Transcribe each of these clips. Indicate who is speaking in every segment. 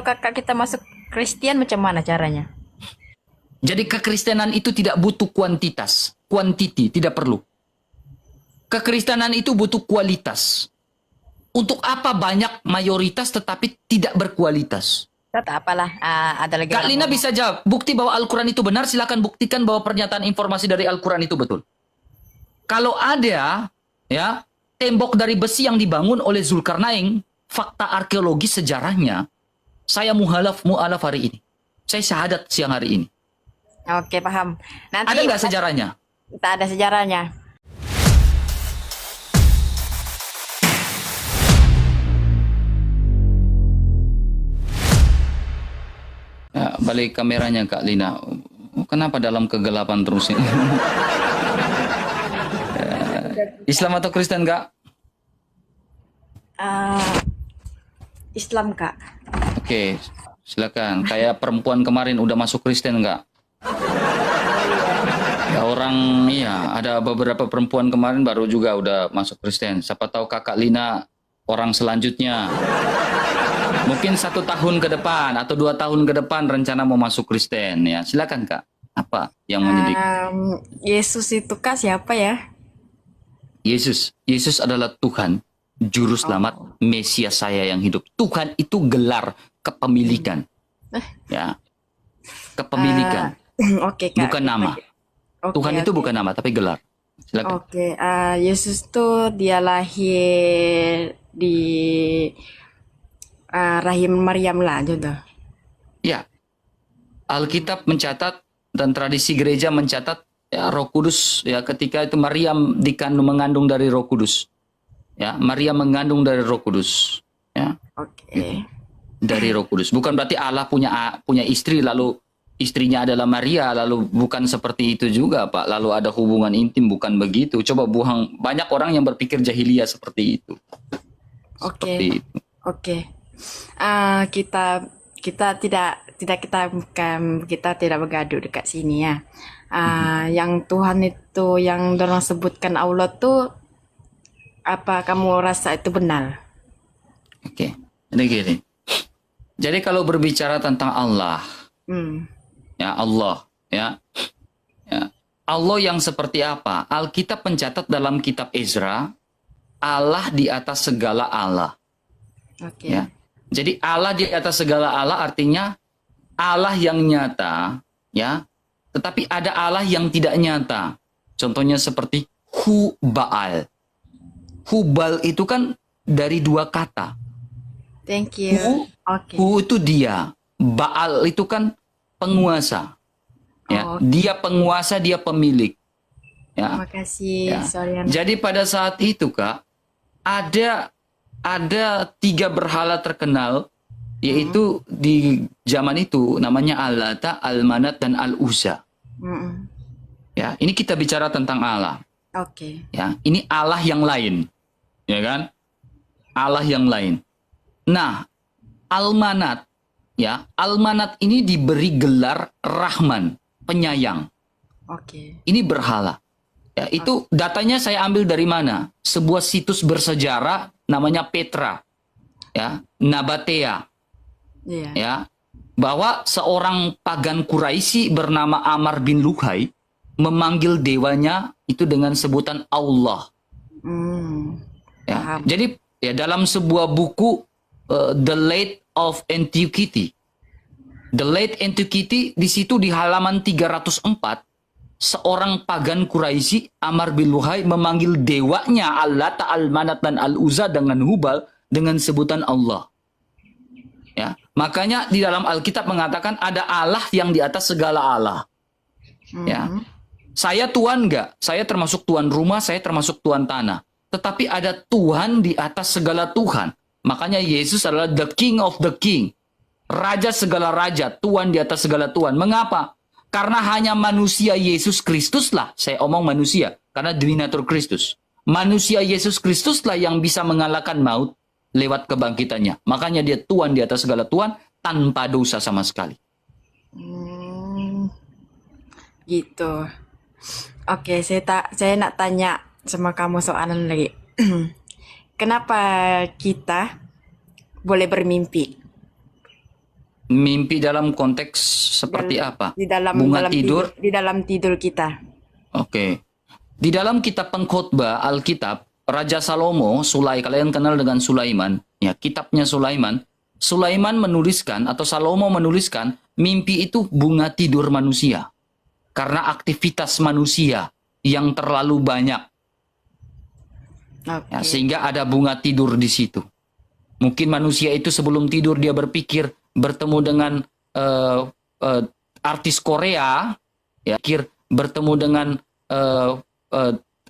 Speaker 1: kakak kita masuk Kristen macam mana caranya?
Speaker 2: Jadi kekristenan itu tidak butuh kuantitas, quantity tidak perlu. Kekristenan itu butuh kualitas. Untuk apa banyak mayoritas tetapi tidak berkualitas?
Speaker 1: Tak apalah, ada lagi
Speaker 2: Kak
Speaker 1: orang
Speaker 2: Lina
Speaker 1: ngomong.
Speaker 2: bisa jawab, bukti bahwa Al-Quran itu benar, silakan buktikan bahwa pernyataan informasi dari Al-Quran itu betul. Kalau ada ya tembok dari besi yang dibangun oleh Zulkarnain, fakta arkeologi sejarahnya, saya mu'alaf hari ini. Saya syahadat siang hari ini.
Speaker 1: Oke, paham. Nanti
Speaker 2: Ada nggak sejarahnya?
Speaker 1: tak ada sejarahnya.
Speaker 2: Ya, balik kameranya Kak Lina. Kenapa dalam kegelapan terus ini? Islam atau Kristen Kak?
Speaker 1: Ah, Islam, Kak.
Speaker 2: Oke, silakan. Kayak perempuan kemarin udah masuk Kristen Kak? Ya orang, iya, ada beberapa perempuan kemarin baru juga udah masuk Kristen. Siapa tahu Kakak Lina orang selanjutnya. Mungkin 1 tahun ke depan atau 2 tahun ke depan rencana mau masuk Kristen ya. Silakan Kak. Apa yang menjadi
Speaker 1: Yesus itu Kak siapa ya?
Speaker 2: Yesus? Yesus adalah Tuhan, juru selamat, Mesias saya yang hidup. Tuhan itu gelar kepemilikan. Ya, kepemilikan,
Speaker 1: Oke, Kak.
Speaker 2: bukan nama.
Speaker 1: Oke,
Speaker 2: Tuhan itu
Speaker 1: oke.
Speaker 2: bukan nama tapi gelar. Silakan.
Speaker 1: Oke, Yesus tuh dia lahir di rahim Maryam lah gitu.
Speaker 2: Ya, Alkitab mencatat dan tradisi gereja mencatat ya Roh Kudus ya ketika itu Maryam mengandung dari Roh Kudus. Ya, Maria mengandung dari Roh Kudus. Ya,
Speaker 1: Oke.
Speaker 2: dari Roh Kudus. Bukan berarti Allah punya istri lalu istrinya adalah Maria lalu bukan seperti itu juga, Pak. Lalu ada hubungan intim, bukan begitu. Coba buang, banyak orang yang berpikir jahiliyah seperti itu.
Speaker 1: Oke.
Speaker 2: Seperti itu.
Speaker 1: Oke. Kita kita tidak bergaduh dekat sini ya. Yang Tuhan itu yang dorang sebutkan Allah tuh apa kamu rasa itu benar?
Speaker 2: Oke. Ini gini. Jadi kalau berbicara tentang Allah,
Speaker 1: Hmm.
Speaker 2: ya Allah, ya Allah yang seperti apa? Alkitab mencatat dalam kitab Ezra, Allah di atas segala Allah.
Speaker 1: Oke.
Speaker 2: Ya. Jadi Allah di atas segala Allah artinya Allah yang nyata, ya. Tetapi ada Allah yang tidak nyata. Contohnya seperti Hubal. Hubal itu kan dari 2 kata.
Speaker 1: Thank you. Oke.
Speaker 2: Hu itu dia. Baal itu kan penguasa. Ya,
Speaker 1: Oh,
Speaker 2: dia penguasa, dia pemilik. Ya.
Speaker 1: terima kasih,
Speaker 2: Ya.
Speaker 1: Sorian.
Speaker 2: Jadi pada saat itu Kak, ada 3 berhala terkenal, yaitu di zaman itu namanya Al-Lata, Al-Manat, dan Al-Uzza.
Speaker 1: Mm-mm.
Speaker 2: Ya, ini kita bicara tentang Allah.
Speaker 1: Oke.
Speaker 2: Ya, ini Allah yang lain, ya kan? Allah yang lain. Nah, Al-Manat, ya, Al-Manat ini diberi gelar Rahman, penyayang.
Speaker 1: Oke.
Speaker 2: Ini berhala. Ya, itu datanya saya ambil dari mana? Sebuah situs bersejarah namanya Petra, ya, Nabatea,
Speaker 1: Iya.
Speaker 2: ya, bahwa seorang pagan Quraisy bernama Amr bin Luhai memanggil dewanya itu dengan sebutan Allah.
Speaker 1: Hmm.
Speaker 2: Ya.
Speaker 1: Paham.
Speaker 2: Jadi ya dalam sebuah buku The Late of Antiquity, The Late Antiquity di situ di halaman 304 seorang pagan Quraisy Amr bin Luhai memanggil dewanya Al-Lata, Al-Manat, dan Al-Uzza dengan Hubal dengan sebutan Allah. Ya, makanya di dalam Alkitab mengatakan ada Allah yang di atas segala Allah. Ya, saya Tuhan enggak, saya termasuk Tuhan rumah, saya termasuk Tuhan tanah. Tetapi ada Tuhan di atas segala Tuhan. Makanya Yesus adalah the King of the King. Raja segala raja, Tuhan di atas segala Tuhan. Mengapa? Karena hanya manusia Yesus Kristus lah, saya omong manusia, karena divinatur Kristus. Manusia Yesus Kristus lah yang bisa mengalahkan maut lewat kebangkitannya. Makanya dia Tuhan di atas segala Tuhan, tanpa dosa sama sekali.
Speaker 1: Gitu. Oke, saya nak tanya sama kamu soalan lagi. Kenapa kita boleh bermimpi?
Speaker 2: Mimpi dalam konteks seperti
Speaker 1: Dal-
Speaker 2: apa?
Speaker 1: Di dalam
Speaker 2: Bunga
Speaker 1: dalam
Speaker 2: tidur?
Speaker 1: di dalam tidur kita.
Speaker 2: Oke. Di dalam kitab pengkhotbah Alkitab, Raja Salomo, kalian kenal dengan Sulaiman, ya, kitabnya Sulaiman. Sulaiman menuliskan atau Salomo menuliskan mimpi itu bunga tidur manusia. Karena aktivitas manusia yang terlalu banyak,
Speaker 1: Oke.
Speaker 2: ya, sehingga ada bunga tidur di situ. Mungkin manusia itu sebelum tidur dia berpikir bertemu dengan artis Korea, ya, bertemu dengan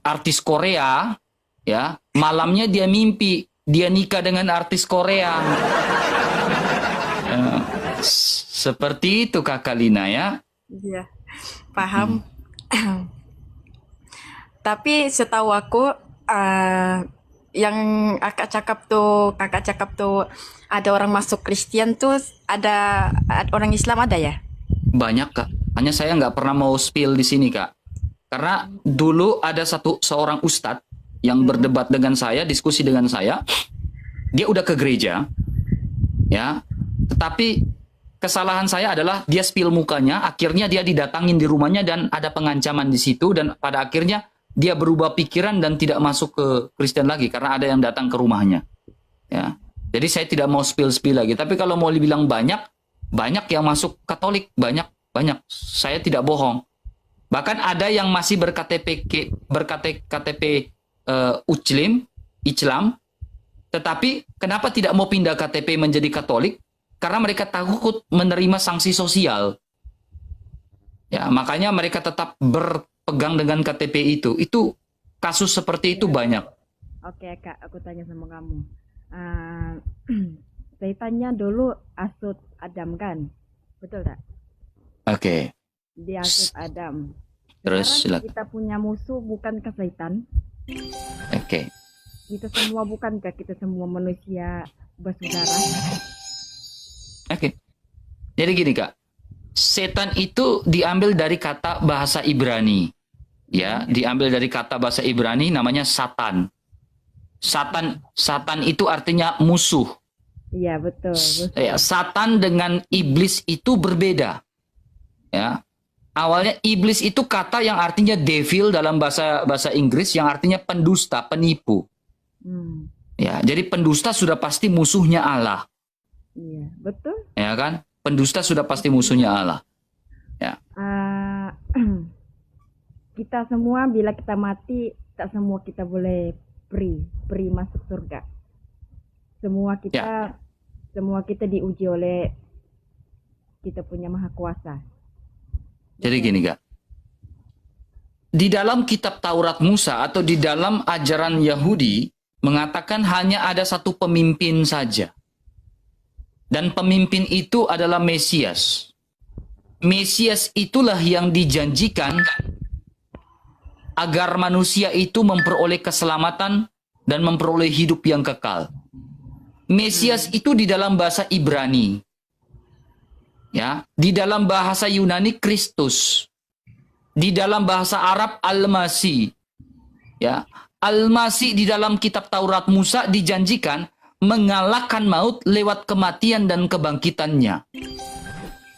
Speaker 2: artis Korea, ya, malamnya dia mimpi dia nikah dengan artis Korea. Seperti itu Kakak Lina, ya.
Speaker 1: Iya, paham. Tapi setahu aku yang kakak cakap tuh ada orang masuk Kristen tuh ada orang Islam ada ya?
Speaker 2: Banyak Kak. Hanya saya nggak pernah mau spill di sini Kak. Karena dulu ada seorang ustadz yang berdebat dengan saya, diskusi dengan saya. Dia udah ke gereja, ya. Tetapi kesalahan saya adalah dia spill mukanya, akhirnya dia didatangin di rumahnya dan ada pengancaman di situ, dan pada akhirnya dia berubah pikiran dan tidak masuk ke Kristen lagi karena ada yang datang ke rumahnya. Ya. Jadi saya tidak mau spill lagi. Tapi kalau mau dibilang banyak yang masuk Katolik, banyak. Saya tidak bohong. Bahkan ada yang masih berKTP Islam, tetapi kenapa tidak mau pindah KTP menjadi Katolik? Karena mereka takut menerima sanksi sosial. Ya, makanya mereka tetap berpegang dengan KTP itu. Itu kasus seperti itu banyak.
Speaker 1: Oke Kak, aku tanya sama kamu. Saya tanya dulu Asud Adam kan? Betul tak?
Speaker 2: Oke.
Speaker 1: Dia Asud Adam.
Speaker 2: Terus
Speaker 1: Sekarang
Speaker 2: silakan.
Speaker 1: kita punya musuh bukankah Satan?
Speaker 2: Oke.
Speaker 1: Kita semua bukankah kita semua manusia bersaudara?
Speaker 2: Oke. Jadi gini Kak. Setan itu diambil dari kata bahasa Ibrani. Ya, diambil dari kata bahasa Ibrani namanya Satan. Satan itu artinya musuh.
Speaker 1: Iya betul.
Speaker 2: Ya, Satan dengan iblis itu berbeda. Ya. Awalnya iblis itu kata yang artinya devil dalam bahasa Inggris, yang artinya pendusta, penipu. Ya, jadi pendusta sudah pasti musuhnya Allah.
Speaker 1: Iya, betul.
Speaker 2: Ya kan? Pendusta sudah pasti musuhnya Allah. Ya.
Speaker 1: Kita semua bila kita mati, tak semua kita boleh free masuk surga. Semua kita diuji oleh kita punya Maha Kuasa.
Speaker 2: Jadi gini Kak. Di dalam kitab Taurat Musa atau di dalam ajaran Yahudi mengatakan hanya ada satu pemimpin saja. Dan pemimpin itu adalah Mesias. Mesias itulah yang dijanjikan agar manusia itu memperoleh keselamatan dan memperoleh hidup yang kekal. Mesias itu di dalam bahasa Ibrani. Ya, di dalam bahasa Yunani Kristus. Di dalam bahasa Arab Al-Masih. Ya, Al-Masih di dalam kitab Taurat Musa dijanjikan mengalahkan maut lewat kematian dan kebangkitannya.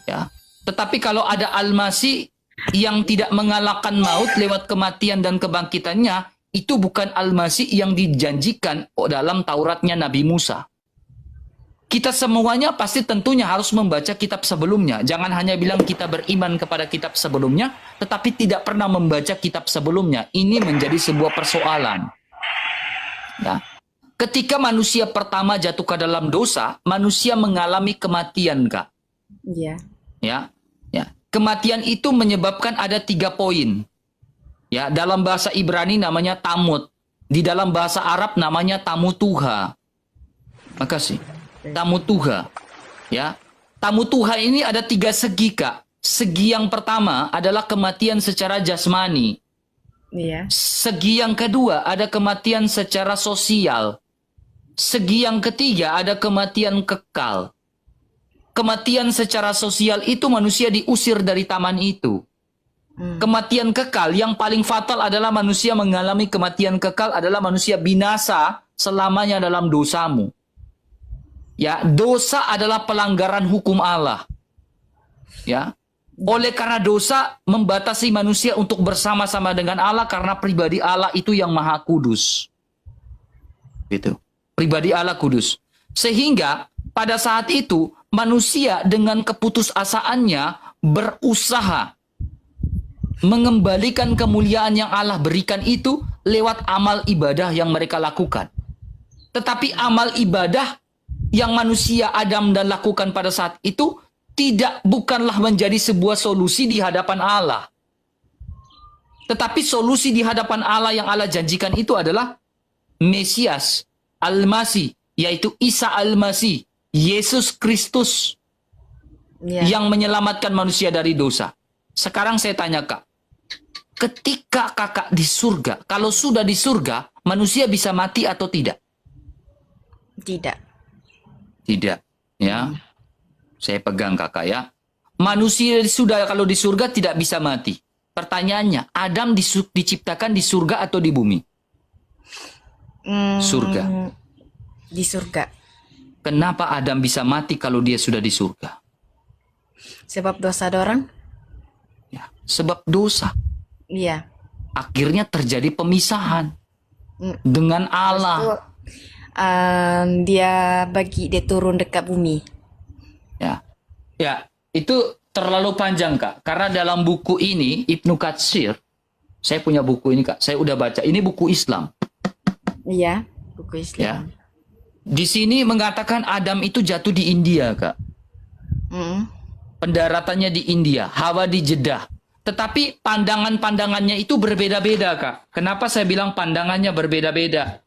Speaker 2: Ya. Tetapi kalau ada Al-Masih yang tidak mengalahkan maut lewat kematian dan kebangkitannya, itu bukan Al-Masih yang dijanjikan dalam Tauratnya Nabi Musa. Kita semuanya pasti tentunya harus membaca kitab sebelumnya. Jangan hanya bilang kita beriman kepada kitab sebelumnya, tetapi tidak pernah membaca kitab sebelumnya. Ini menjadi sebuah persoalan. Ya. Ketika manusia pertama jatuh ke dalam dosa, manusia mengalami kematian, Kak.
Speaker 1: Iya.
Speaker 2: Ya. Kematian itu menyebabkan ada 3 poin. Ya, dalam bahasa Ibrani namanya tamut. Di dalam bahasa Arab namanya tamutuha. Makasih. Tamutuha. Ya. Tamutuha ini ada 3 segi, Kak. Segi yang pertama adalah kematian secara jasmani.
Speaker 1: Iya.
Speaker 2: Segi yang kedua ada kematian secara sosial. Segi yang ketiga ada kematian kekal. Kematian secara sosial itu manusia diusir dari taman itu. Kematian kekal yang paling fatal adalah manusia mengalami kematian kekal adalah manusia binasa selamanya dalam dosamu. Ya, dosa adalah pelanggaran hukum Allah. Ya. Oleh karena dosa membatasi manusia untuk bersama-sama dengan Allah karena pribadi Allah itu yang maha kudus. Gitu. Pribadi Allah kudus. Sehingga pada saat itu manusia dengan keputusasaannya berusaha mengembalikan kemuliaan yang Allah berikan itu lewat amal ibadah yang mereka lakukan. Tetapi amal ibadah yang manusia Adam dan lakukan pada saat itu bukanlah menjadi sebuah solusi di hadapan Allah. Tetapi solusi di hadapan Allah yang Allah janjikan itu adalah Mesias, Al-Masih, yaitu Isa Al-Masih, Yesus Kristus yang menyelamatkan manusia dari dosa. Sekarang saya tanya Kak, ketika kakak di surga, kalau sudah di surga, manusia bisa mati atau tidak?
Speaker 3: Tidak.
Speaker 2: Tidak, ya. Saya pegang kakak ya. Manusia sudah kalau di surga tidak bisa mati. Pertanyaannya, Adam diciptakan di surga atau di bumi? Surga.
Speaker 3: Di surga.
Speaker 2: Kenapa Adam bisa mati kalau dia sudah di surga?
Speaker 3: Sebab dosa orang?
Speaker 2: Ya, sebab dosa.
Speaker 3: Iya.
Speaker 2: Akhirnya terjadi pemisahan dengan Allah.
Speaker 3: Dia turun dekat bumi.
Speaker 2: Ya, itu terlalu panjang Kak. Karena dalam buku ini Ibnu Katsir, saya punya buku ini Kak. Saya udah baca. Ini buku Islam.
Speaker 3: Iya, buku Islam.
Speaker 2: Ya. Di sini mengatakan Adam itu jatuh di India Kak. Pendaratannya di India, Hawa di Jeddah. Tetapi pandangannya itu berbeda-beda Kak. Kenapa saya bilang pandangannya berbeda-beda?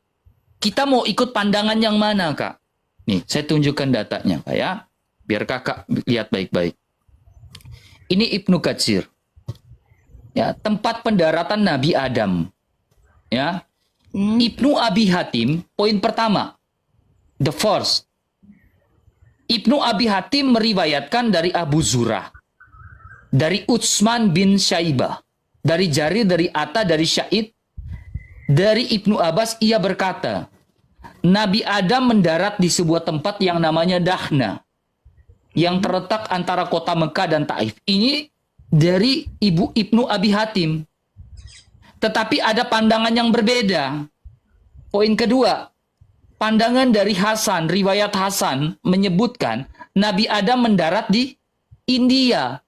Speaker 2: Kita mau ikut pandangan yang mana Kak? Nih, saya tunjukkan datanya Kak ya. Biar kakak lihat baik-baik. Ini Ibnu Katsir. Ya, tempat pendaratan Nabi Adam. Ya. Ibnu Abi Hatim, poin pertama. The first. Ibnu Abi Hatim meriwayatkan dari Abu Zurah. Dari Utsman bin Syaibah. Dari Jarir, dari Atta, dari Sya'id. Dari Ibnu Abbas, ia berkata, Nabi Adam mendarat di sebuah tempat yang namanya Dahna, yang terletak antara kota Mekah dan Taif. Ini dari Ibnu Abi Hatim. Tetapi ada pandangan yang berbeda. Poin kedua, pandangan dari Hasan, riwayat Hasan menyebutkan Nabi Adam mendarat di India.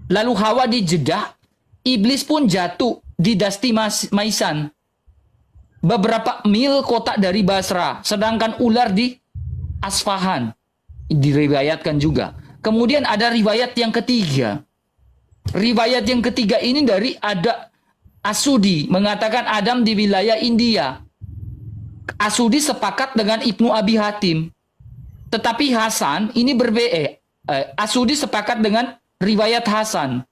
Speaker 2: Lalu Hawa di Jeddah, iblis pun jatuh di Dasti Maisan, beberapa mil kota dari Basra, sedangkan ular di Asfahan. Diriwayatkan juga. Kemudian ada riwayat yang ketiga. Riwayat yang ketiga ini dari ada Asudi mengatakan Adam di wilayah India. Asudi sepakat dengan Ibnu Abi Hatim. Tetapi Hasan ini berbeda. Asudi sepakat dengan riwayat Hasan.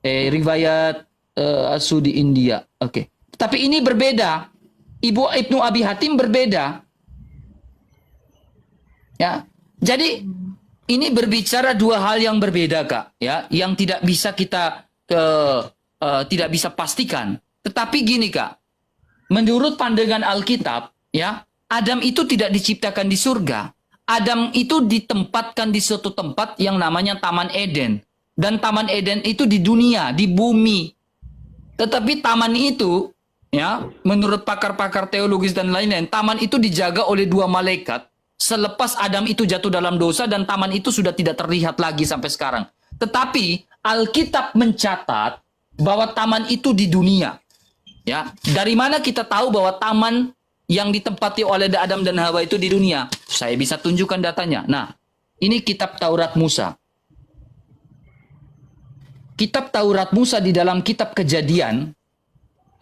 Speaker 2: Riwayat Asudi India. Oke. Tapi ini berbeda. Ibnu Abi Hatim berbeda. Ya. Jadi ini berbicara dua hal yang berbeda Kak, ya, yang tidak bisa kita tidak bisa pastikan. Tetapi gini Kak, menurut pandangan Alkitab, ya, Adam itu tidak diciptakan di surga. Adam itu ditempatkan di suatu tempat yang namanya Taman Eden, dan Taman Eden itu di dunia, di bumi. Tetapi taman itu, ya, menurut pakar-pakar teologis dan lain-lain, taman itu dijaga oleh dua malaikat. Selepas Adam itu jatuh dalam dosa dan taman itu sudah tidak terlihat lagi sampai sekarang. Tetapi Alkitab mencatat bahwa taman itu di dunia. Ya, dari mana kita tahu bahwa taman yang ditempati oleh Adam dan Hawa itu di dunia? Saya bisa tunjukkan datanya. Nah, ini kitab Taurat Musa. Kitab Taurat Musa di dalam kitab Kejadian,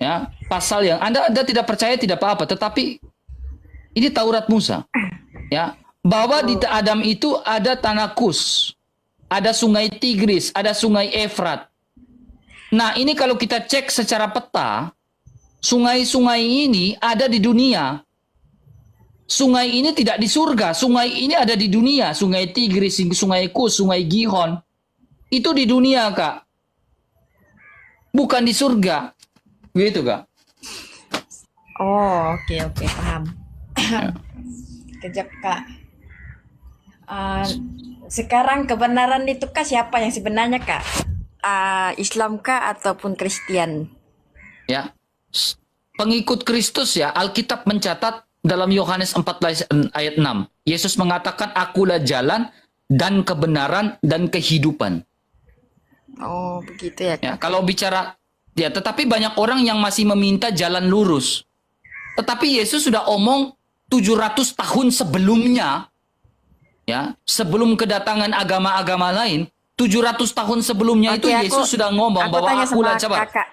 Speaker 2: ya, pasal yang Anda tidak percaya tidak apa-apa, tetapi ini Taurat Musa. Ya, bahwa di Adam itu ada tanah Kus, ada sungai Tigris, ada sungai Efrat. Nah, ini kalau kita cek secara peta, sungai-sungai ini ada di dunia. Sungai ini tidak di surga, sungai ini ada di dunia. Sungai Tigris, sungai Kus, sungai Gihon. Itu di dunia, Kak. Bukan di surga. Gitu, Kak.
Speaker 3: Oh, oke, paham.
Speaker 2: Ya.
Speaker 3: Kejap Kak. Ah, sekarang kebenaran itu Kak siapa yang sebenarnya Kak? Islam kah ataupun Kristen?
Speaker 2: Ya. Pengikut Kristus ya, Alkitab mencatat dalam Yohanes 14 ayat 6. Yesus mengatakan, akulah jalan dan kebenaran dan kehidupan.
Speaker 3: Oh, begitu ya
Speaker 2: Ya,
Speaker 3: Kak.
Speaker 2: kalau bicara ya, tetapi banyak orang yang masih meminta jalan lurus. Tetapi Yesus sudah omong 700 tahun sebelumnya, ya, sebelum kedatangan agama-agama lain, 700 tahun sebelumnya itu
Speaker 3: Oke,
Speaker 2: Yesus sudah ngomong
Speaker 3: aku
Speaker 2: bahwa
Speaker 3: tanya
Speaker 2: akulah
Speaker 3: sama Kakak.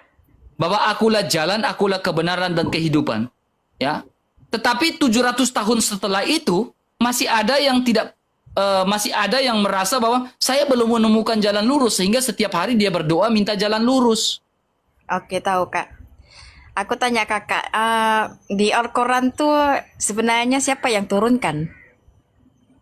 Speaker 2: bahwa akulah jalan, akulah kebenaran dan kehidupan. Ya. Tetapi 700 tahun setelah itu masih ada yang masih ada yang merasa bahwa saya belum menemukan jalan lurus sehingga setiap hari dia berdoa minta jalan lurus.
Speaker 3: Oke, tahu Kak. Aku tanya Kakak, di Al-Quran tuh sebenarnya siapa yang turunkan?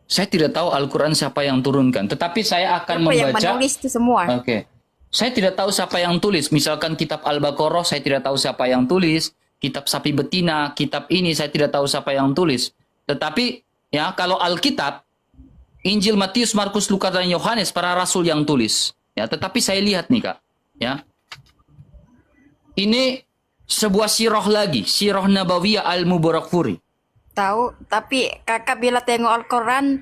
Speaker 2: Saya tidak tahu Al-Quran siapa yang turunkan, tetapi saya akan
Speaker 3: Siapa yang
Speaker 2: membaca.
Speaker 3: menulis itu semua?
Speaker 2: Oke. Saya tidak tahu siapa yang tulis. Misalkan kitab Al-Baqarah, saya tidak tahu siapa yang tulis. Kitab Sapi Betina, kitab ini saya tidak tahu siapa yang tulis. Tetapi ya, kalau Alkitab, Injil Matius, Markus, Lukas dan Yohanes para rasul yang tulis. Ya, tetapi saya lihat nih Kak, ya. Ini sebuah sirah lagi, sirah Nabawiyah Al-Mubarakfuri.
Speaker 3: Tahu, tapi Kakak bila tengok Al-Quran,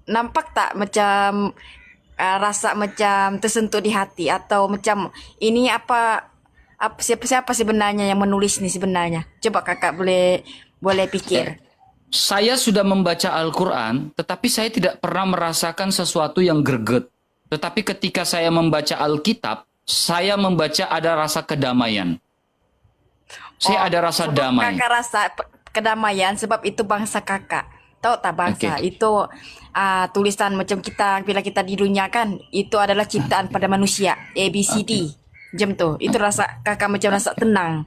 Speaker 3: nampak tak macam rasa macam tersentuh di hati atau macam ini apa siapa sebenarnya yang menulis nih sebenarnya? Coba Kakak boleh pikir.
Speaker 2: Saya sudah membaca Al-Quran, tetapi saya tidak pernah merasakan sesuatu yang greget. Tetapi ketika saya membaca Alkitab, saya membaca ada rasa kedamaian. Saya ada rasa
Speaker 3: Sebab
Speaker 2: damai.
Speaker 3: Kakak rasa kedamaian sebab itu bangsa Kakak. Tahu tak bangsa
Speaker 2: Oke.
Speaker 3: itu tulisan macam kita bila kita di dunia kan itu adalah ciptaan pada manusia ABCD. Jam tuh itu rasa Kakak macam rasa tenang.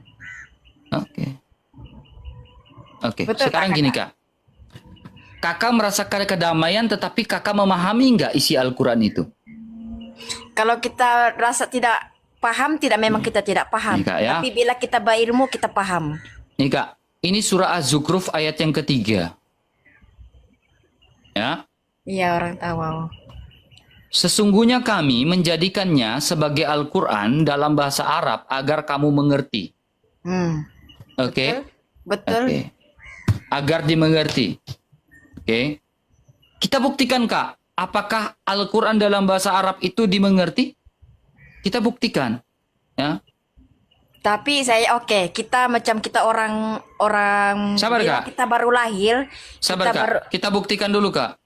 Speaker 2: Oke. Oke,
Speaker 3: Betul
Speaker 2: sekarang
Speaker 3: tak,
Speaker 2: gini
Speaker 3: Kakak?
Speaker 2: Kak. Kakak merasakan kedamaian, tetapi kakak memahami nggak isi Al-Quran itu?
Speaker 3: Kalau kita rasa tidak paham, tidak memang kita tidak paham.
Speaker 2: Nih, Kak, ya.
Speaker 3: Tapi bila kita berilmu, kita paham.
Speaker 2: Nih Kak, ini surah Az-Zukhruf ayat yang ketiga. Ya.
Speaker 3: Iya, orang tahu.
Speaker 2: Sesungguhnya kami menjadikannya sebagai Al-Quran dalam bahasa Arab agar kamu mengerti. Oke?
Speaker 3: Betul.
Speaker 2: Oke. Agar dimengerti. Oke. Kita buktikan Kak, apakah Al-Quran dalam bahasa Arab itu dimengerti? Kita buktikan. Ya.
Speaker 3: Tapi saya kita macam kita orang
Speaker 2: Sabar,
Speaker 3: bila
Speaker 2: Kak.
Speaker 3: kita baru lahir,
Speaker 2: Sabar
Speaker 3: kita
Speaker 2: Kak, kita buktikan dulu Kak.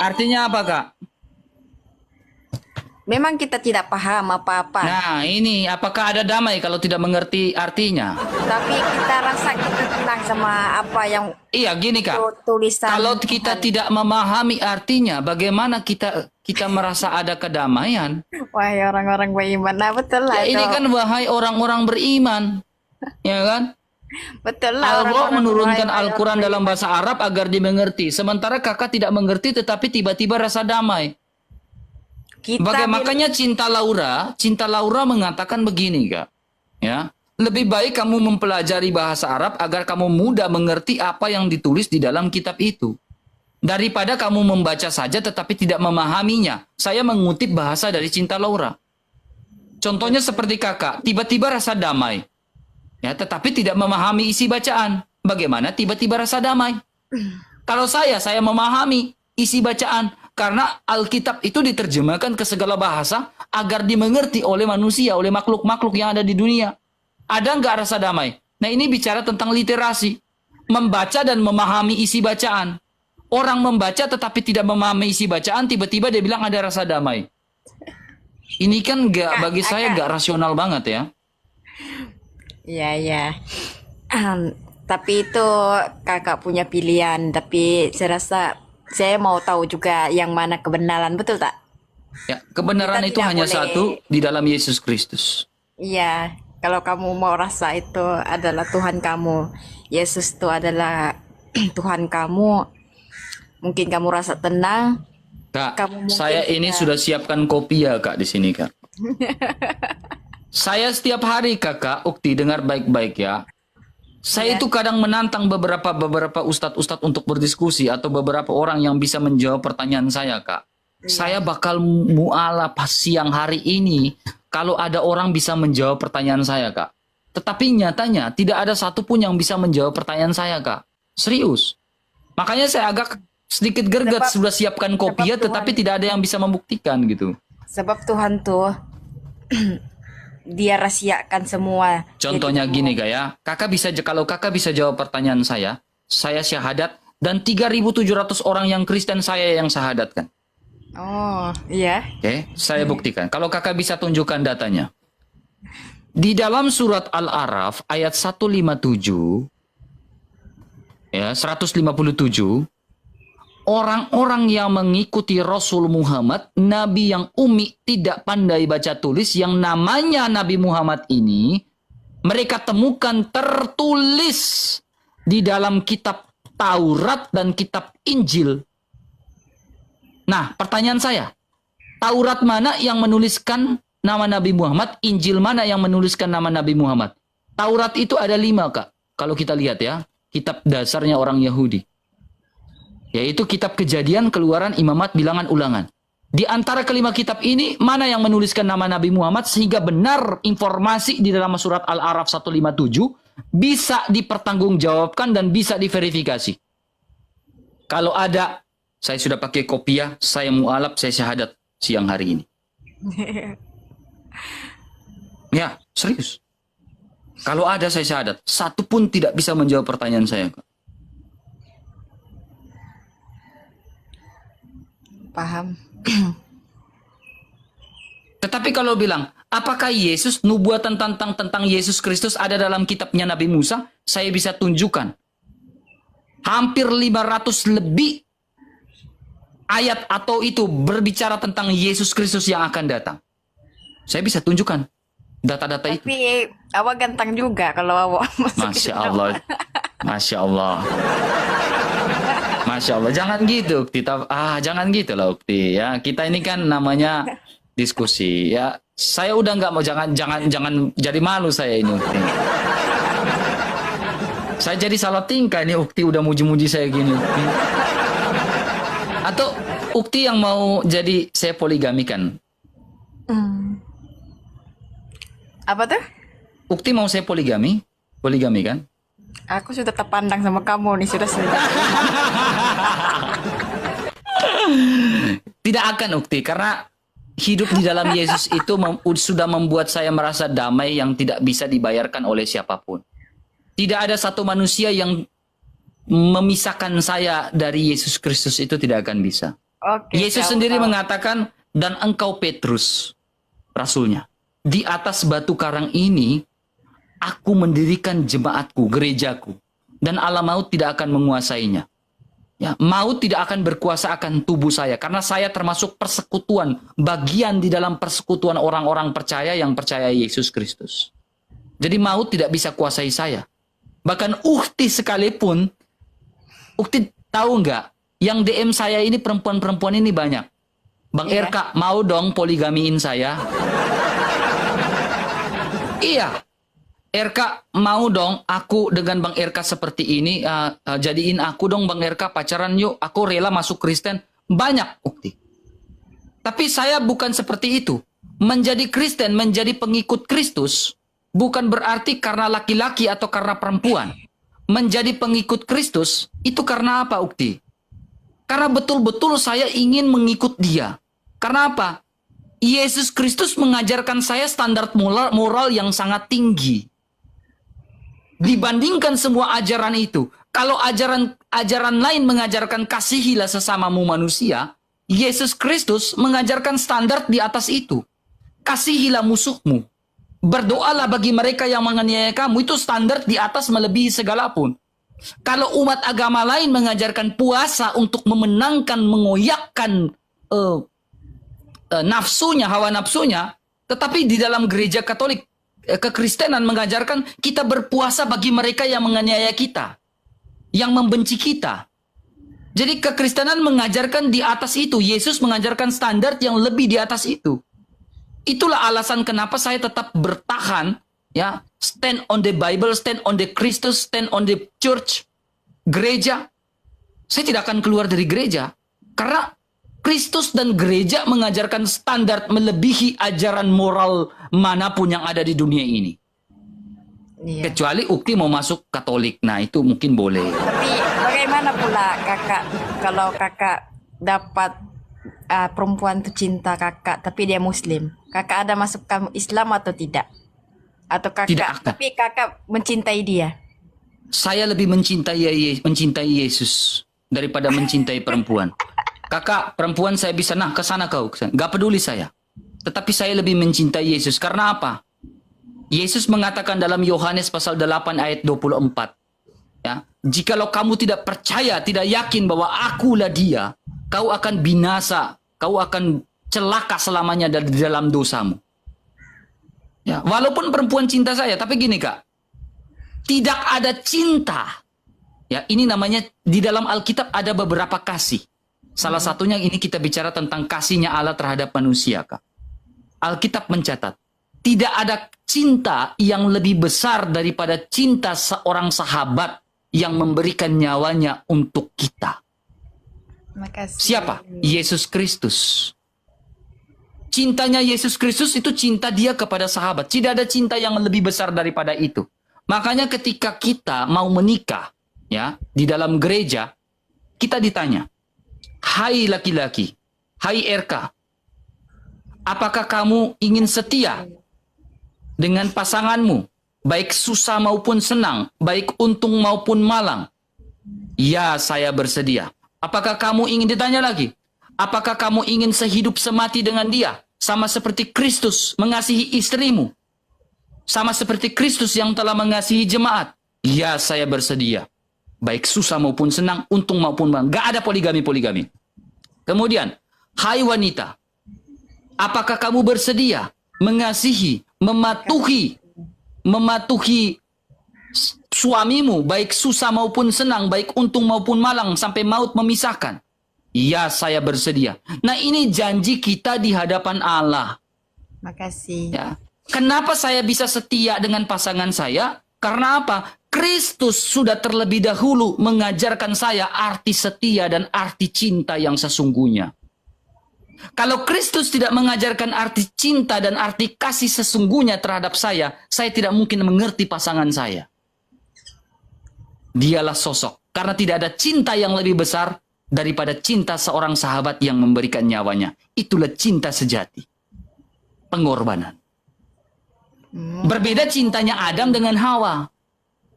Speaker 2: Artinya apa Kak?
Speaker 3: memang kita tidak paham apa-apa.
Speaker 2: Nah ini, apakah ada damai kalau tidak mengerti artinya?
Speaker 3: Tapi kita rasa kita tenang sama apa yang
Speaker 2: Iya gini Kak,
Speaker 3: tulisan.
Speaker 2: kalau kita
Speaker 3: Tuhan.
Speaker 2: tidak memahami artinya, bagaimana kita merasa ada kedamaian?
Speaker 3: Wahai orang-orang beriman, nah betul lah
Speaker 2: Ya, ini
Speaker 3: itu.
Speaker 2: kan wahai orang-orang beriman, ya kan?
Speaker 3: Betul lah
Speaker 2: Allah
Speaker 3: orang-orang
Speaker 2: menurunkan
Speaker 3: wahai
Speaker 2: Al-Quran
Speaker 3: orang
Speaker 2: dalam
Speaker 3: beriman.
Speaker 2: bahasa Arab agar dimengerti. Sementara kakak tidak mengerti tetapi tiba-tiba rasa damai.
Speaker 3: Kita
Speaker 2: Makanya Cinta Laura mengatakan begini Kak. Ya, lebih baik kamu mempelajari bahasa Arab agar kamu mudah mengerti apa yang ditulis di dalam kitab itu. Daripada kamu membaca saja tetapi tidak memahaminya. Saya mengutip bahasa dari Cinta Laura. Contohnya seperti kakak, tiba-tiba rasa damai. Ya, tetapi tidak memahami isi bacaan. Bagaimana tiba-tiba rasa damai? Kalau saya memahami isi bacaan. Karena Alkitab itu diterjemahkan ke segala bahasa agar dimengerti oleh manusia, oleh makhluk-makhluk yang ada di dunia. Ada nggak rasa damai? Nah ini bicara tentang literasi. Membaca dan memahami isi bacaan. Orang membaca tetapi tidak memahami isi bacaan, tiba-tiba dia bilang ada rasa damai. Ini kan bagi saya nggak rasional banget ya.
Speaker 3: Iya, iya. Tapi itu kakak punya pilihan. Tapi saya rasa saya mau tahu juga yang mana kebenaran, betul tak?
Speaker 2: Ya, kebenaran
Speaker 3: Kita
Speaker 2: itu
Speaker 3: tidak
Speaker 2: hanya
Speaker 3: boleh-
Speaker 2: satu di dalam Yesus Kristus.
Speaker 3: Iya, kalau kamu mau rasa itu adalah Tuhan kamu, Yesus itu adalah Tuhan kamu, mungkin kamu rasa tenang,
Speaker 2: Kak,
Speaker 3: kamu mungkin
Speaker 2: saya ini sudah siapkan kopi ya Kak di sini Kak. Saya setiap hari Kakak, Ukti dengar baik-baik ya. Saya itu kadang menantang beberapa ustadz-ustadz untuk berdiskusi atau beberapa orang yang bisa menjawab pertanyaan saya Kak. Saya bakal mualaf siang hari ini kalau ada orang bisa menjawab pertanyaan saya Kak. Tetapi nyatanya tidak ada satupun yang bisa menjawab pertanyaan saya Kak. Serius. Makanya saya agak sedikit gerget sudah siapkan kopi ya, tetapi tidak ada yang bisa membuktikan gitu.
Speaker 3: sebab Tuhan tuh dia rahasiakan semua.
Speaker 2: Contohnya
Speaker 3: Jadi,
Speaker 2: gini Kak ya, kalau kakak bisa jawab pertanyaan saya syahadat dan 3.700 orang yang Kristen saya yang syahadatkan.
Speaker 3: oh iya,
Speaker 2: Oke, saya buktikan. Kalau kakak bisa tunjukkan datanya. Di dalam surat Al-A'raf ayat 157, ya 157, orang-orang yang mengikuti Rasul Muhammad, Nabi yang umi tidak pandai baca tulis, yang namanya Nabi Muhammad ini, mereka temukan tertulis di dalam kitab Taurat dan kitab Injil. Nah, pertanyaan saya, Taurat mana yang menuliskan nama Nabi Muhammad, Injil mana yang menuliskan nama Nabi Muhammad? Taurat itu ada 5 Kak, kalau kita lihat ya, kitab dasarnya orang Yahudi. Yaitu kitab Kejadian, Keluaran, Imamat, Bilangan, Ulangan. Di antara kelima kitab ini, mana yang menuliskan nama Nabi Muhammad sehingga benar informasi di dalam surat Al-A'raf 157 bisa dipertanggungjawabkan dan bisa diverifikasi. Kalau ada, saya sudah pakai kopiah, saya mualaf, saya syahadat siang hari ini. Ya, serius. Kalau ada saya syahadat, satu pun tidak bisa menjawab pertanyaan saya.
Speaker 3: paham.
Speaker 2: Tetapi kalau bilang, apakah Yesus, nubuatan tentang Yesus Kristus ada dalam kitabnya Nabi Musa? Saya bisa tunjukkan. Hampir 500 lebih ayat atau itu berbicara tentang Yesus Kristus yang akan datang. Saya bisa tunjukkan data-data itu.
Speaker 3: Tapi awak ganteng juga kalau awak masuk
Speaker 2: Masya Allah. Masya Allah. Masya Allah, jangan gitu, kita jangan gitu lah Ukti ya. Kita ini kan namanya diskusi ya. Saya udah nggak mau jangan jadi malu saya ini Ukti. Saya jadi salah tingkah ini Ukti udah muji-muji saya gini Ukti. Atau Ukti yang mau jadi saya poligami kan?
Speaker 3: Apa tuh?
Speaker 2: Ukti mau saya poligami kan?
Speaker 3: Aku sudah terpandang sama kamu nih, sudah.
Speaker 2: Tidak akan Ukti, karena hidup di dalam Yesus itu sudah membuat saya merasa damai yang tidak bisa dibayarkan oleh siapapun. Tidak ada satu manusia yang memisahkan saya dari Yesus Kristus, itu tidak akan bisa.
Speaker 3: Oke,
Speaker 2: Yesus sendiri mengatakan, dan engkau Petrus, rasulnya, di atas batu karang ini aku mendirikan jemaatku, gerejaku, dan alam maut tidak akan menguasainya. Ya, maut tidak akan berkuasa akan tubuh saya, karena saya termasuk persekutuan, bagian di dalam persekutuan orang-orang percaya yang percaya Yesus Kristus. Jadi maut tidak bisa kuasai saya. Bahkan Ukti sekalipun, Ukti tahu nggak, yang DM saya ini perempuan-perempuan ini banyak. Bang RK, mau dong poligamiin saya? Iya. RK, mau dong aku dengan Bang RK seperti ini, jadiin aku dong Bang RK pacaran yuk, aku rela masuk Kristen. Banyak Ukti. Tapi saya bukan seperti itu. Menjadi Kristen, menjadi pengikut Kristus, bukan berarti karena laki-laki atau karena perempuan. Menjadi pengikut Kristus, itu karena apa Ukti? Karena betul-betul saya ingin mengikut dia. Karena apa? Yesus Kristus mengajarkan saya standar moral yang sangat tinggi. Dibandingkan semua ajaran itu, kalau ajaran lain mengajarkan kasihilah sesamamu manusia, Yesus Kristus mengajarkan standar di atas itu. Kasihilah musuhmu. Berdoalah bagi mereka yang menganiaya kamu, itu standar di atas melebihi segala pun. Kalau umat agama lain mengajarkan puasa untuk memenangkan, mengoyakkan nafsunya, hawa nafsunya, tetapi di dalam gereja Katolik, kekristenan mengajarkan kita berpuasa bagi mereka yang menganiaya kita, yang membenci kita. Jadi kekristenan mengajarkan di atas itu. Yesus mengajarkan standar yang lebih di atas itu. Itulah alasan kenapa saya tetap bertahan, ya, stand on the Bible, stand on the Christus, stand on the church, gereja. Saya tidak akan keluar dari gereja. Karena Kristus dan gereja mengajarkan standar melebihi ajaran moral manapun yang ada di dunia ini.
Speaker 3: Iya.
Speaker 2: Kecuali Ukti mau masuk Katolik. Nah, itu mungkin boleh.
Speaker 3: Tapi bagaimana pula kakak kalau kakak dapat perempuan itu cinta kakak tapi dia Muslim, kakak ada masukkan Islam atau tidak? Atau kakak
Speaker 2: Tidak akan.
Speaker 3: tapi kakak mencintai dia?
Speaker 2: Saya lebih mencintai Yesus daripada mencintai perempuan. Kakak, perempuan saya bisa, nah kesana kau. Gak peduli saya. Tetapi saya lebih mencintai Yesus. Karena apa? Yesus mengatakan dalam Yohanes pasal 8 ayat 24. Ya, jikalau kamu tidak percaya, tidak yakin bahwa akulah dia, kau akan binasa. Kau akan celaka selamanya di dalam dosamu. Ya, walaupun perempuan cinta saya, tapi gini Kak. Tidak ada cinta. Ya, ini namanya di dalam Alkitab ada beberapa kasih. Salah satunya ini kita bicara tentang kasihnya Allah terhadap manusia, Kak. Alkitab mencatat, tidak ada cinta yang lebih besar daripada cinta seorang sahabat yang memberikan nyawanya untuk kita.
Speaker 3: Makasih.
Speaker 2: Siapa? Yesus Kristus. Cintanya Yesus Kristus itu cinta dia kepada sahabat. Tidak ada cinta yang lebih besar daripada itu. Makanya ketika kita mau menikah, ya, di dalam gereja, kita ditanya, hai laki-laki, hai RK, apakah kamu ingin setia dengan pasanganmu, baik susah maupun senang, baik untung maupun malang? Ya, saya bersedia. Apakah kamu ingin, ditanya lagi, apakah kamu ingin sehidup semati dengan dia, sama seperti Kristus mengasihi istrimu, sama seperti Kristus yang telah mengasihi jemaat? Ya, saya bersedia. Baik susah maupun senang, untung maupun malang. Gak ada poligami-poligami. Kemudian, hai wanita, apakah kamu bersedia mengasihi, mematuhi suamimu, baik susah maupun senang, baik untung maupun malang, sampai maut memisahkan? Ya, saya bersedia. Nah, ini janji kita di hadapan Allah.
Speaker 3: Makasih.
Speaker 2: Ya. Kenapa saya bisa setia dengan pasangan saya? Karena apa? Kristus sudah terlebih dahulu mengajarkan saya arti setia dan arti cinta yang sesungguhnya. Kalau Kristus tidak mengajarkan arti cinta dan arti kasih sesungguhnya terhadap saya tidak mungkin mengerti pasangan saya. Dialah sosok. Karena tidak ada cinta yang lebih besar daripada cinta seorang sahabat yang memberikan nyawanya. Itulah cinta sejati. Pengorbanan. Berbeda cintanya Adam dengan Hawa.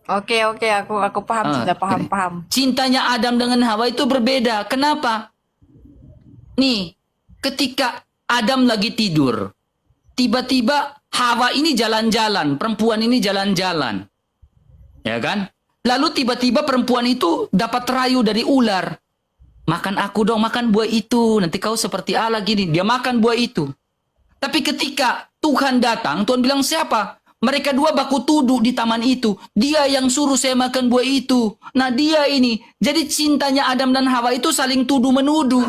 Speaker 3: Oke, aku paham, sudah paham.
Speaker 2: Cintanya Adam dengan Hawa itu berbeda. Kenapa? Nih, ketika Adam lagi tidur, tiba-tiba Hawa ini jalan-jalan, perempuan ini jalan-jalan. Ya kan? Lalu tiba-tiba perempuan itu dapat rayu dari ular. Makan aku dong, makan buah itu. Nanti kau seperti Allah gini. Dia makan buah itu. Tapi ketika Tuhan datang, Tuhan bilang siapa? Mereka dua baku tuduh di taman itu. Dia yang suruh saya makan buah itu. Nah dia ini. Jadi cintanya Adam dan Hawa itu saling tuduh-menuduh.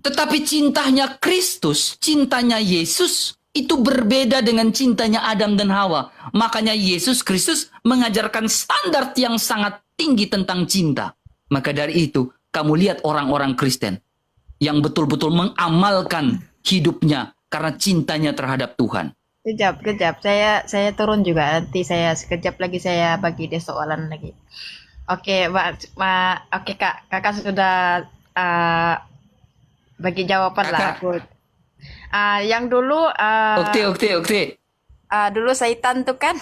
Speaker 2: Tetapi cintanya Kristus, cintanya Yesus, itu berbeda dengan cintanya Adam dan Hawa. Makanya Yesus Kristus mengajarkan standar yang sangat tinggi tentang cinta. Maka dari itu, kamu lihat orang-orang Kristen yang betul-betul mengamalkan hidupnya karena cintanya terhadap Tuhan.
Speaker 3: Kejap. Saya turun juga. Nanti saya sekejap lagi saya bagi dia soalan lagi. Oke, oke Kak. Kakak sudah bagi jawaban lah aku. Yang dulu
Speaker 2: Ukti.
Speaker 3: dulu Saitan tuh kan.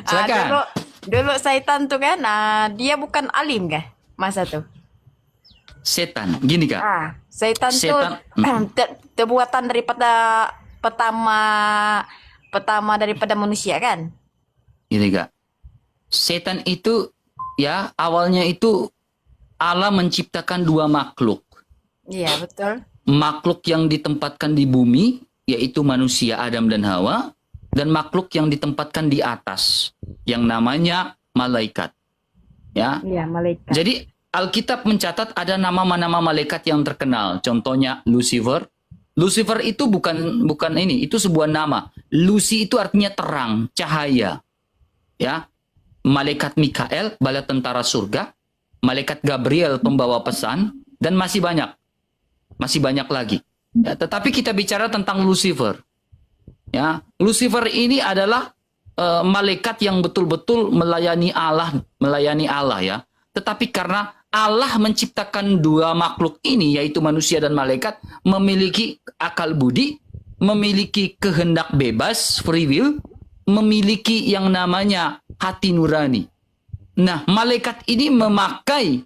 Speaker 2: Silakan.
Speaker 3: Dulu Saitan tuh kan dia bukan alim kah? Masa tuh?
Speaker 2: Setan. Gini Kak.
Speaker 3: Saitan tuh terbuatan daripada pertama daripada manusia kan?
Speaker 2: Gini Kak. Setan itu ya awalnya itu Allah menciptakan dua makhluk.
Speaker 3: Iya, betul.
Speaker 2: Makhluk yang ditempatkan di bumi, yaitu manusia Adam dan Hawa, dan makhluk yang ditempatkan di atas, yang namanya malaikat. Ya.
Speaker 1: Iya, malaikat.
Speaker 2: Jadi Alkitab mencatat ada nama-nama malaikat yang terkenal. Contohnya Lucifer. Lucifer itu bukan ini, itu sebuah nama. Lucy itu artinya terang, cahaya. Ya. Malaikat Mikael, bala tentara surga. Malaikat Gabriel, pembawa pesan, dan masih banyak. Masih banyak lagi. Ya, tetapi kita bicara tentang Lucifer. Ya, Lucifer ini adalah malaikat yang betul-betul melayani Allah ya. Tetapi karena Allah menciptakan dua makhluk ini, yaitu manusia dan malaikat, memiliki akal budi, memiliki kehendak bebas, free will, memiliki yang namanya hati nurani. Nah, malaikat ini memakai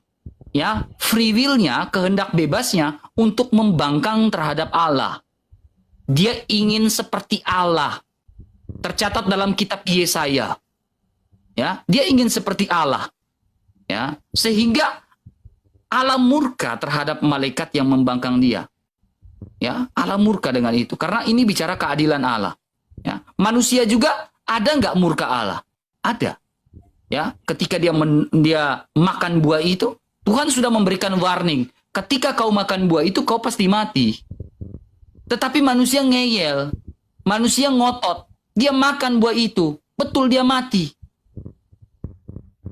Speaker 2: ya free will-nya, kehendak bebasnya untuk membangkang terhadap Allah. Dia ingin seperti Allah. Tercatat dalam kitab Yesaya. Ya, dia ingin seperti Allah. Ya, sehingga Allah murka terhadap malaikat yang membangkang dia. Ya, Allah murka dengan itu karena ini bicara keadilan Allah. Ya, manusia juga ada nggak murka Allah? Ada. Ya, ketika dia makan buah itu, Tuhan sudah memberikan warning. Ketika kau makan buah itu, kau pasti mati. Tetapi manusia ngeyel, manusia ngotot. Dia makan buah itu, betul dia mati.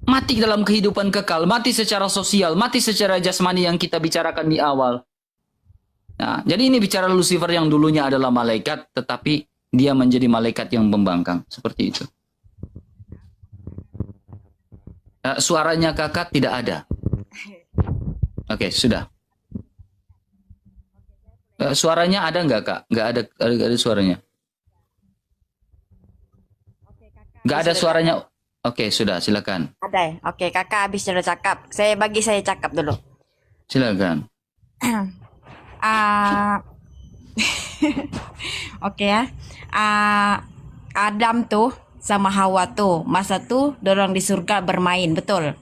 Speaker 2: Mati dalam kehidupan kekal, mati secara sosial, mati secara jasmani yang kita bicarakan di awal. Nah, jadi ini bicara Lucifer yang dulunya adalah malaikat, tetapi dia menjadi malaikat yang membangkang. Seperti itu. Suaranya kakak tidak ada. Oke, sudah. Suaranya ada nggak kak? Nggak ada suaranya. Nggak ada suaranya. Oke, sudah, silakan.
Speaker 3: Ada. Oke, kakak habis sudah cakap. Saya cakap dulu.
Speaker 2: Silakan.
Speaker 3: Oke ya. Adam tuh sama Hawa tuh masa tuh dorong di surga bermain, betul.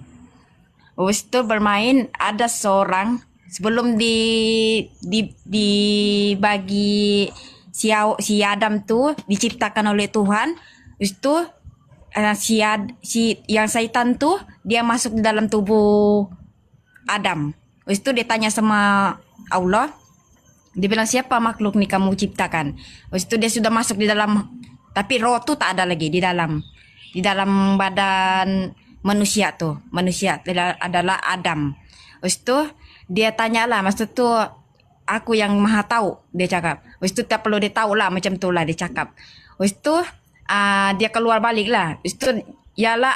Speaker 3: Waktu itu bermain ada seorang sebelum dibagi si Adam tuh diciptakan oleh Tuhan. Itu si yang Satan tuh dia masuk di dalam tubuh Adam. Itu dia tanya sama Allah. Dia bilang, siapa makhluk nih kamu ciptakan? Itu dia sudah masuk di dalam, tapi roh tuh tak ada lagi di dalam badan manusia tuh. Manusia adalah Adam. Itu dia tanyalah, maksud tuh aku yang maha tahu, dia cakap. Itu tak perlu dia tahu lah, macam tu lah dia cakap. Itu dia keluar balik lah. Itu ialah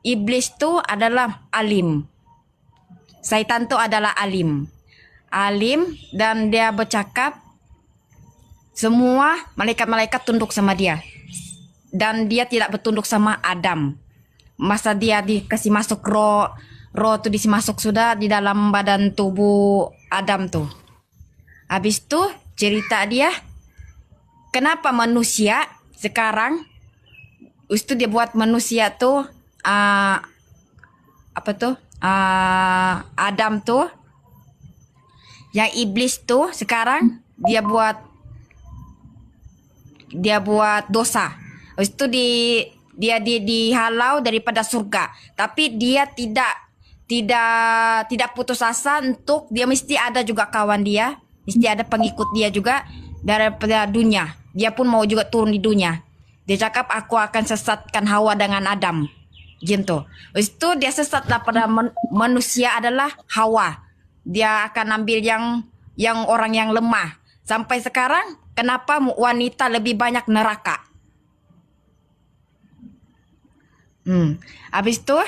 Speaker 3: iblis tu adalah alim. Satan tu adalah alim. Dan dia bercakap semua malaikat-malaikat tunduk sama dia. Dan dia tidak bertunduk sama Adam. Masa dia dikasih masuk roh tu dikasih masuk sudah di dalam badan tubuh Adam tu. Habis tu cerita dia kenapa manusia sekarang itu dia buat manusia tuh Adam tuh yang iblis tuh sekarang dia buat dosa. Itu dia dihalau daripada surga, tapi dia tidak putus asa untuk dia mesti ada juga kawan dia, mesti ada pengikut dia juga daripada dunia. Dia pun mau juga turun di dunia. Dia cakap aku akan sesatkan Hawa dengan Adam. Gitu. Itu dia sesatlah pada manusia adalah Hawa. Dia akan ambil yang orang yang lemah. Sampai sekarang kenapa wanita lebih banyak neraka? Habis itu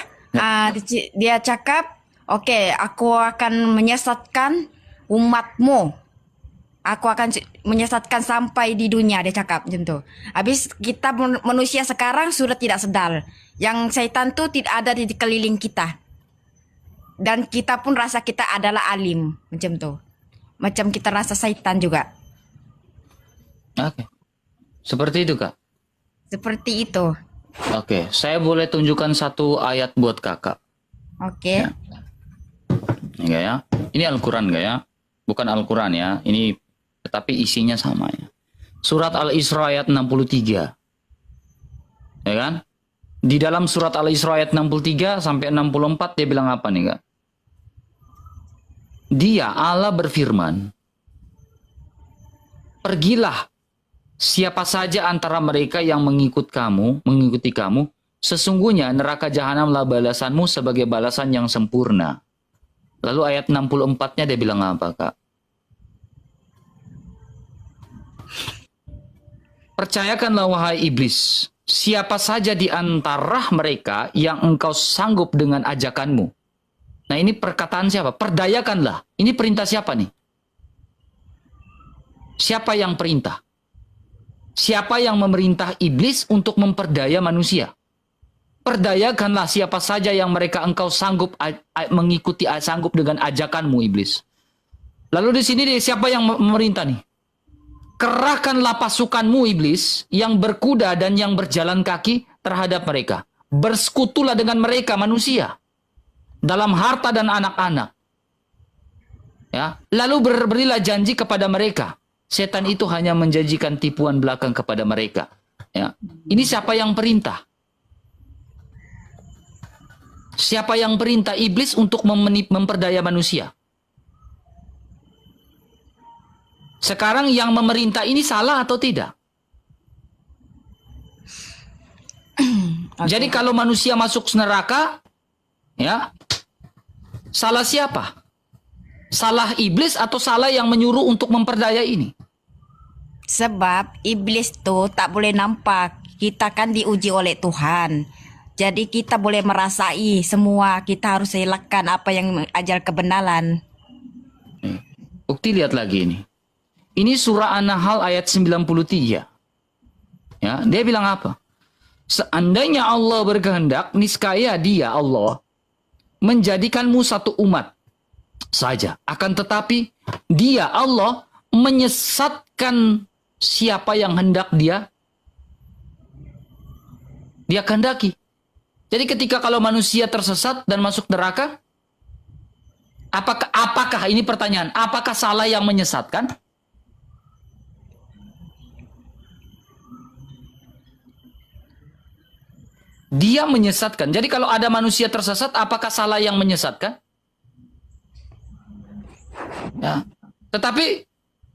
Speaker 3: dia cakap, oke, aku akan menyesatkan umatmu. Aku akan menyesatkan sampai di dunia, dia cakap macam tu. Habis kita manusia sekarang sudah tidak sedar. Yang syaitan tu tidak ada di keliling kita. Dan kita pun rasa kita adalah alim. Macam tu. Macam kita rasa syaitan juga.
Speaker 2: Oke. Seperti itu, Kak?
Speaker 3: Seperti itu.
Speaker 2: Oke. Saya boleh tunjukkan satu ayat buat kakak?
Speaker 3: Oke.
Speaker 2: Ya. Enggak ya? Ini Al-Quran enggak ya? Bukan Al-Quran ya. Ini tetapi isinya sama ya. Surat Al-Isra ayat 63. Ya kan? Di dalam surat Al-Isra ayat 63 sampai 64 dia bilang apa nih Kak? Dia Allah berfirman, pergilah siapa saja antara mereka yang mengikuti kamu, sesungguhnya neraka jahanamlah balasanmu sebagai balasan yang sempurna. Lalu ayat 64-nya dia bilang apa Kak? Percayakanlah wahai iblis, siapa saja di antara mereka yang engkau sanggup dengan ajakanmu. Nah ini perkataan siapa? Perdayakanlah. Ini perintah siapa nih? Siapa yang perintah? Siapa yang memerintah iblis untuk memperdaya manusia? Perdayakanlah siapa saja yang mereka engkau sanggup sanggup dengan ajakanmu iblis. Lalu di sini siapa yang memerintah nih? Kerahkanlah pasukanmu iblis yang berkuda dan yang berjalan kaki terhadap mereka. Bersekutulah dengan mereka manusia dalam harta dan anak-anak. Ya, lalu berilah janji kepada mereka. Setan itu hanya menjanjikan tipuan belakang kepada mereka. Ya. Ini siapa yang perintah? Siapa yang perintah iblis untuk memperdaya manusia? Sekarang yang memerintah ini salah atau tidak? Jadi kalau manusia masuk neraka, ya, salah siapa? Salah iblis atau salah yang menyuruh untuk memperdaya ini?
Speaker 3: Sebab iblis tuh tak boleh nampak. Kita kan diuji oleh Tuhan. Jadi kita boleh merasai semua. Kita harus elakkan apa yang mengajar kebenaran.
Speaker 2: Bukti lihat lagi ini. Ini surah An-Nahl ayat 93. Ya, dia bilang apa? Seandainya Allah berkehendak, niscaya dia Allah menjadikanmu satu umat saja. Akan tetapi dia Allah menyesatkan siapa yang hendak dia kehendaki. Jadi ketika kalau manusia tersesat dan masuk neraka, apakah ini pertanyaan, apakah salah yang menyesatkan? Dia menyesatkan. Jadi kalau ada manusia tersesat, apakah salah yang menyesatkan? Ya. Tetapi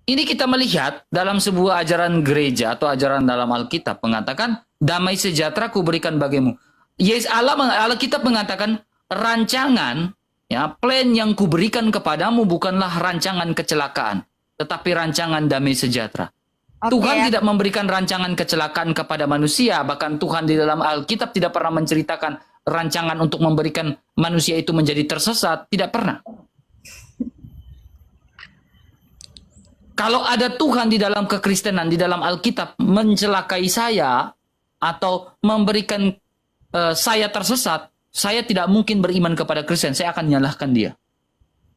Speaker 2: ini kita melihat dalam sebuah ajaran gereja atau ajaran dalam Alkitab mengatakan damai sejahtera kuberikan bagimu. Yes, Alkitab mengatakan rancangan, ya, plan yang kuberikan kepadamu bukanlah rancangan kecelakaan, tetapi rancangan damai sejahtera. Tuhan tidak memberikan rancangan kecelakaan kepada manusia. Bahkan Tuhan di dalam Alkitab tidak pernah menceritakan rancangan untuk memberikan manusia itu menjadi tersesat. Tidak pernah. Kalau ada Tuhan di dalam kekristenan, di dalam Alkitab mencelakai saya atau memberikan saya tersesat, saya tidak mungkin beriman kepada Kristen. Saya akan menyalahkan dia.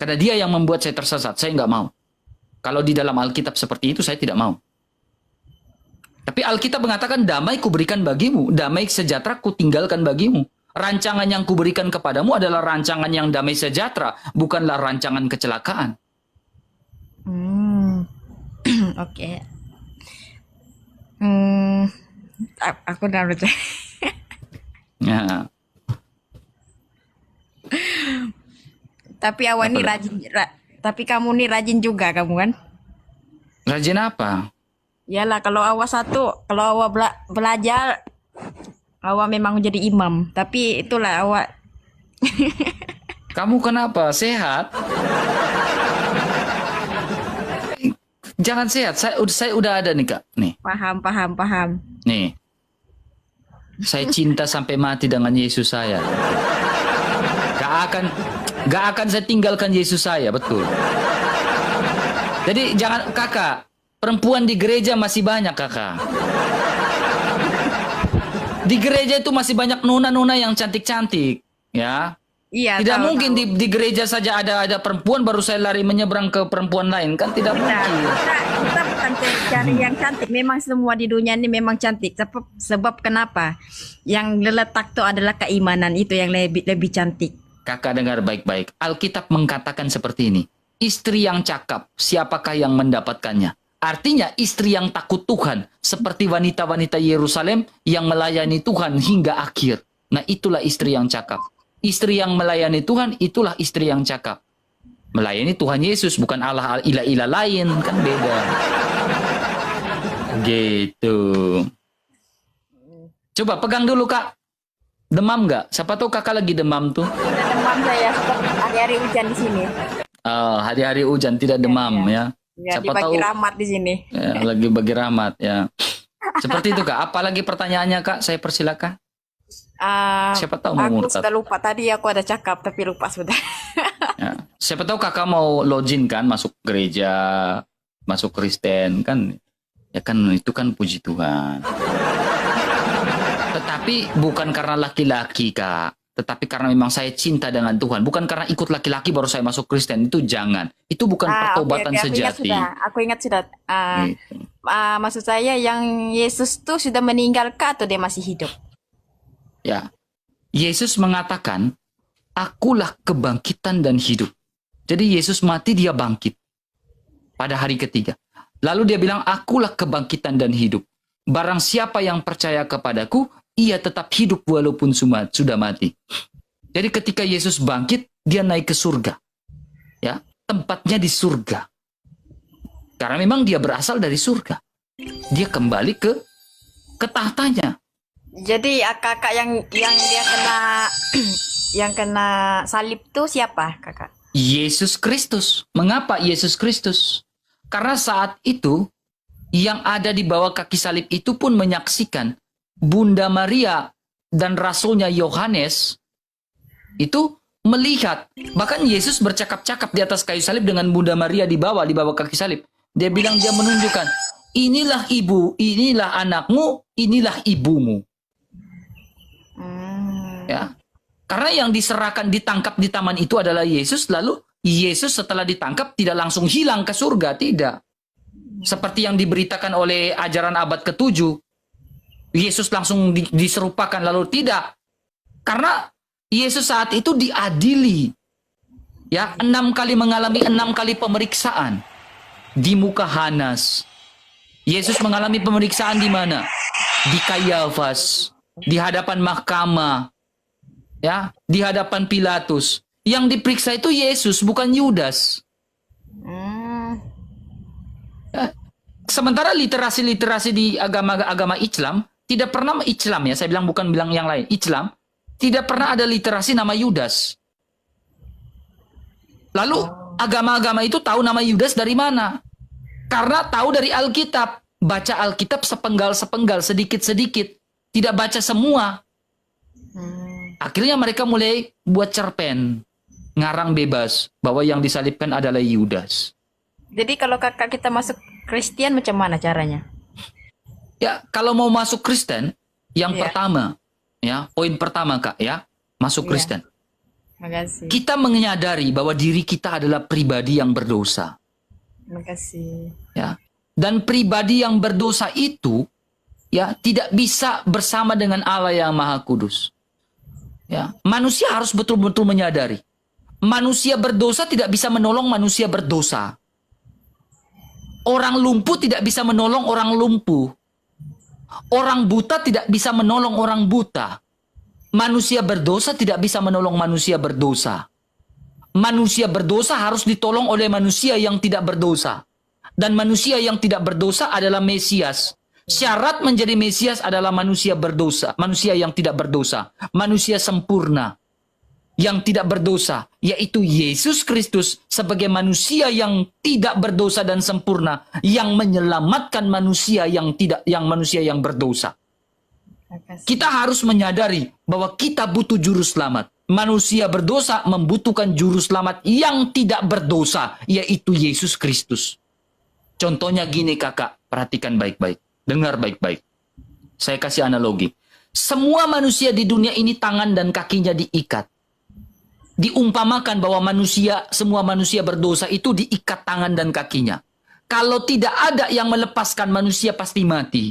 Speaker 2: Karena dia yang membuat saya tersesat. Saya nggak mau. Kalau di dalam Alkitab seperti itu, saya tidak mau. Tapi Alkitab mengatakan damai kuberikan bagimu, damai sejahtera kutinggalkan bagimu. Rancangan yang kuberikan kepadamu adalah rancangan yang damai sejahtera, bukanlah rancangan kecelakaan.
Speaker 3: Oke. Aku udah percaya.
Speaker 2: Ya.
Speaker 3: Tapi awak ini rajin, tapi kamu nih rajin juga kamu kan?
Speaker 2: Rajin apa?
Speaker 3: Yalah kalau awak belajar, awak memang menjadi imam. Tapi itulah awak.
Speaker 2: Kamu kenapa? Sehat? Jangan sehat. Saya udah ada nih Kak. Nih.
Speaker 3: Paham.
Speaker 2: Nih. Saya cinta sampai mati dengan Yesus saya. Gak akan saya tinggalkan Yesus saya, betul. Jadi jangan Kakak. Perempuan di gereja masih banyak Kakak. Di gereja itu masih banyak nona-nona yang cantik-cantik, ya.
Speaker 3: Iya.
Speaker 2: Tidak mungkin di gereja saja ada perempuan baru saya lari menyeberang ke perempuan lain, kan tidak mungkin.
Speaker 3: Kita bukan cari yang cantik. Memang semua di dunia ini memang cantik. Sebab kenapa? Yang letak itu adalah keimanan, itu yang lebih cantik.
Speaker 2: Kakak dengar baik-baik. Alkitab mengatakan seperti ini. Istri yang cakap, siapakah yang mendapatkannya? Artinya istri yang takut Tuhan. Seperti wanita-wanita Yerusalem yang melayani Tuhan hingga akhir. Nah itulah istri yang cakap. Istri yang melayani Tuhan, itulah istri yang cakap. Melayani Tuhan Yesus, bukan Allah ilah-ilah lain. Kan beda. Gitu. Coba pegang dulu Kak. Demam nggak? Siapa tahu Kakak lagi demam tuh.
Speaker 3: Tidak demam saya, hari-hari hujan di sini.
Speaker 2: Hari-hari hujan tidak demam ya.
Speaker 3: Ya,
Speaker 2: Siapa
Speaker 3: dibagi
Speaker 2: tahu
Speaker 3: rahmat di sini.
Speaker 2: ya, lagi bagi rahmat ya. Seperti itu Kak. Apalagi pertanyaannya Kak? Saya persilakan. Siapa tahu mau
Speaker 3: Aku
Speaker 2: murtad.
Speaker 3: sudah lupa tadi aku ada cakap tapi lupa sudah.
Speaker 2: Ya. Siapa tahu Kakak mau login kan, masuk gereja, masuk Kristen kan. Ya kan itu kan puji Tuhan. Tetapi bukan karena laki-laki Kak. Tetapi karena memang saya cinta dengan Tuhan. Bukan karena ikut laki-laki baru saya masuk Kristen. Itu jangan. Itu bukan pertobatan sejati.
Speaker 3: Aku ingat sudah.
Speaker 2: Gitu.
Speaker 3: Maksud saya yang Yesus tuh sudah meninggal kah atau dia masih hidup?
Speaker 2: Ya. Yesus mengatakan, akulah kebangkitan dan hidup. Jadi Yesus mati, dia bangkit. Pada hari ketiga. Lalu dia bilang, akulah kebangkitan dan hidup. Barang siapa yang percaya kepadaku, ia tetap hidup walaupun sudah mati. Jadi ketika Yesus bangkit, dia naik ke surga. Ya, tempatnya di surga. Karena memang dia berasal dari surga. Dia kembali ke tahtanya.
Speaker 3: Jadi kakak yang dia kena yang kena salib tuh siapa kakak?
Speaker 2: Yesus Kristus. Mengapa Yesus Kristus? Karena saat itu yang ada di bawah kaki salib itu pun menyaksikan Bunda Maria dan Rasulnya Yohanes itu melihat. Bahkan Yesus bercakap-cakap di atas kayu salib dengan Bunda Maria di bawah kaki salib. Dia bilang, dia menunjukkan, inilah ibu, inilah anakmu, inilah ibumu. Ya. Karena yang diserahkan, ditangkap di taman itu adalah Yesus, lalu Yesus setelah ditangkap tidak langsung hilang ke surga, tidak. Seperti yang diberitakan oleh ajaran abad ke-7, Yesus langsung diserupakan, lalu tidak. Karena Yesus saat itu diadili. Ya, 6 kali mengalami 6 kali pemeriksaan di muka Hanas. Yesus mengalami pemeriksaan di mana? Di Kayafas, di hadapan mahkamah, ya, di hadapan Pilatus. Yang diperiksa itu Yesus, bukan Yudas. Ya. Sementara literasi-literasi di agama Islam tidak pernah Islam ya, saya bukan bilang yang lain. Islam tidak pernah ada literasi nama Yudas. Lalu agama-agama itu tahu nama Yudas dari mana? Karena tahu dari Alkitab. Baca Alkitab sepenggal-sepenggal, sedikit-sedikit. Tidak baca semua. Akhirnya mereka mulai buat cerpen. Ngarang bebas. Bahwa yang disalibkan adalah Yudas.
Speaker 3: Jadi kalau kakak kita masuk Kristen macam mana caranya?
Speaker 2: Ya, kalau mau masuk Kristen, yang
Speaker 3: Iya.
Speaker 2: pertama, ya, poin pertama Kak, ya, masuk
Speaker 3: Iya.
Speaker 2: Kristen.
Speaker 3: Makasih.
Speaker 2: Kita menyadari bahwa diri kita adalah pribadi yang berdosa.
Speaker 3: Makasih.
Speaker 2: Ya. Dan pribadi yang berdosa itu ya tidak bisa bersama dengan Allah yang Maha Kudus. Ya, manusia harus betul-betul menyadari. Manusia berdosa tidak bisa menolong manusia berdosa. Orang lumpuh tidak bisa menolong orang lumpuh. Orang buta tidak bisa menolong orang buta. Manusia berdosa tidak bisa menolong manusia berdosa. Manusia berdosa harus ditolong oleh manusia yang tidak berdosa. Dan manusia yang tidak berdosa adalah Mesias. Syarat menjadi Mesias adalah manusia berdosa. Manusia yang tidak berdosa. Manusia sempurna. Yang tidak berdosa. Yaitu Yesus Kristus sebagai manusia yang tidak berdosa dan sempurna. Yang menyelamatkan manusia yang manusia yang berdosa.
Speaker 3: Makasih.
Speaker 2: Kita harus menyadari bahwa kita butuh juru selamat. Manusia berdosa membutuhkan juru selamat yang tidak berdosa. Yaitu Yesus Kristus. Contohnya gini kakak, perhatikan baik-baik. Dengar baik-baik. Saya kasih analogi. Semua manusia di dunia ini tangan dan kakinya diikat. Diumpamakan bahwa semua manusia berdosa itu diikat tangan dan kakinya. Kalau tidak ada yang melepaskan, manusia pasti mati.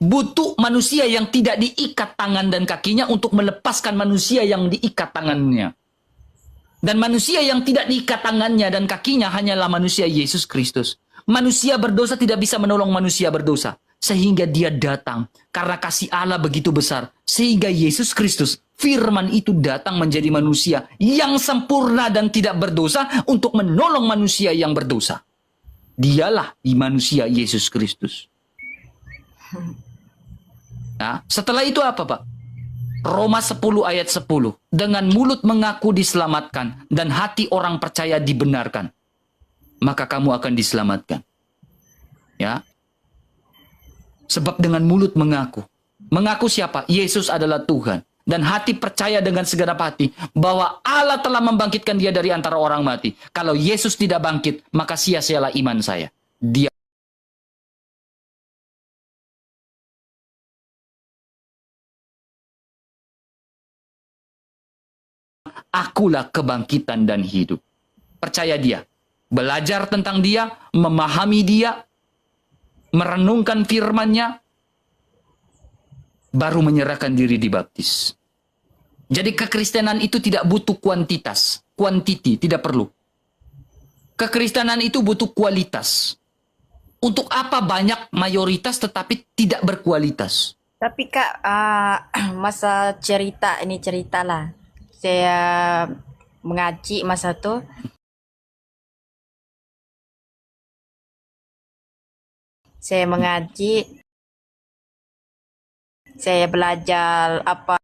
Speaker 2: Butuh manusia yang tidak diikat tangan dan kakinya untuk melepaskan manusia yang diikat tangannya. Dan manusia yang tidak diikat tangannya dan kakinya hanyalah manusia Yesus Kristus. Manusia berdosa tidak bisa menolong manusia berdosa. Sehingga dia datang. Karena kasih Allah begitu besar. Sehingga Yesus Kristus, firman itu datang menjadi manusia yang sempurna dan tidak berdosa untuk menolong manusia yang berdosa. Dialah di manusia Yesus Kristus. Nah, setelah itu apa, Pak? Roma 10 ayat 10. Dengan mulut mengaku diselamatkan dan hati orang percaya dibenarkan, maka kamu akan diselamatkan. Ya. Sebab dengan mulut mengaku. Mengaku siapa? Yesus adalah Tuhan. Dan hati percaya dengan segenap hati bahwa Allah telah membangkitkan dia dari antara orang mati. Kalau Yesus tidak bangkit, maka sia-sialah iman saya. Dia akulah kebangkitan dan hidup. Percaya dia. Belajar tentang dia, memahami dia, merenungkan firman-Nya, baru menyerahkan diri dibaptis. Jadi kekristenan itu tidak butuh kuantitas, quantity, tidak perlu. Kekristenan itu butuh kualitas. Untuk apa banyak mayoritas tetapi tidak berkualitas?
Speaker 3: Tapi Kak, masa cerita ini ceritalah. Saya mengaji masa tuh. Saya mengaji, saya belajar apa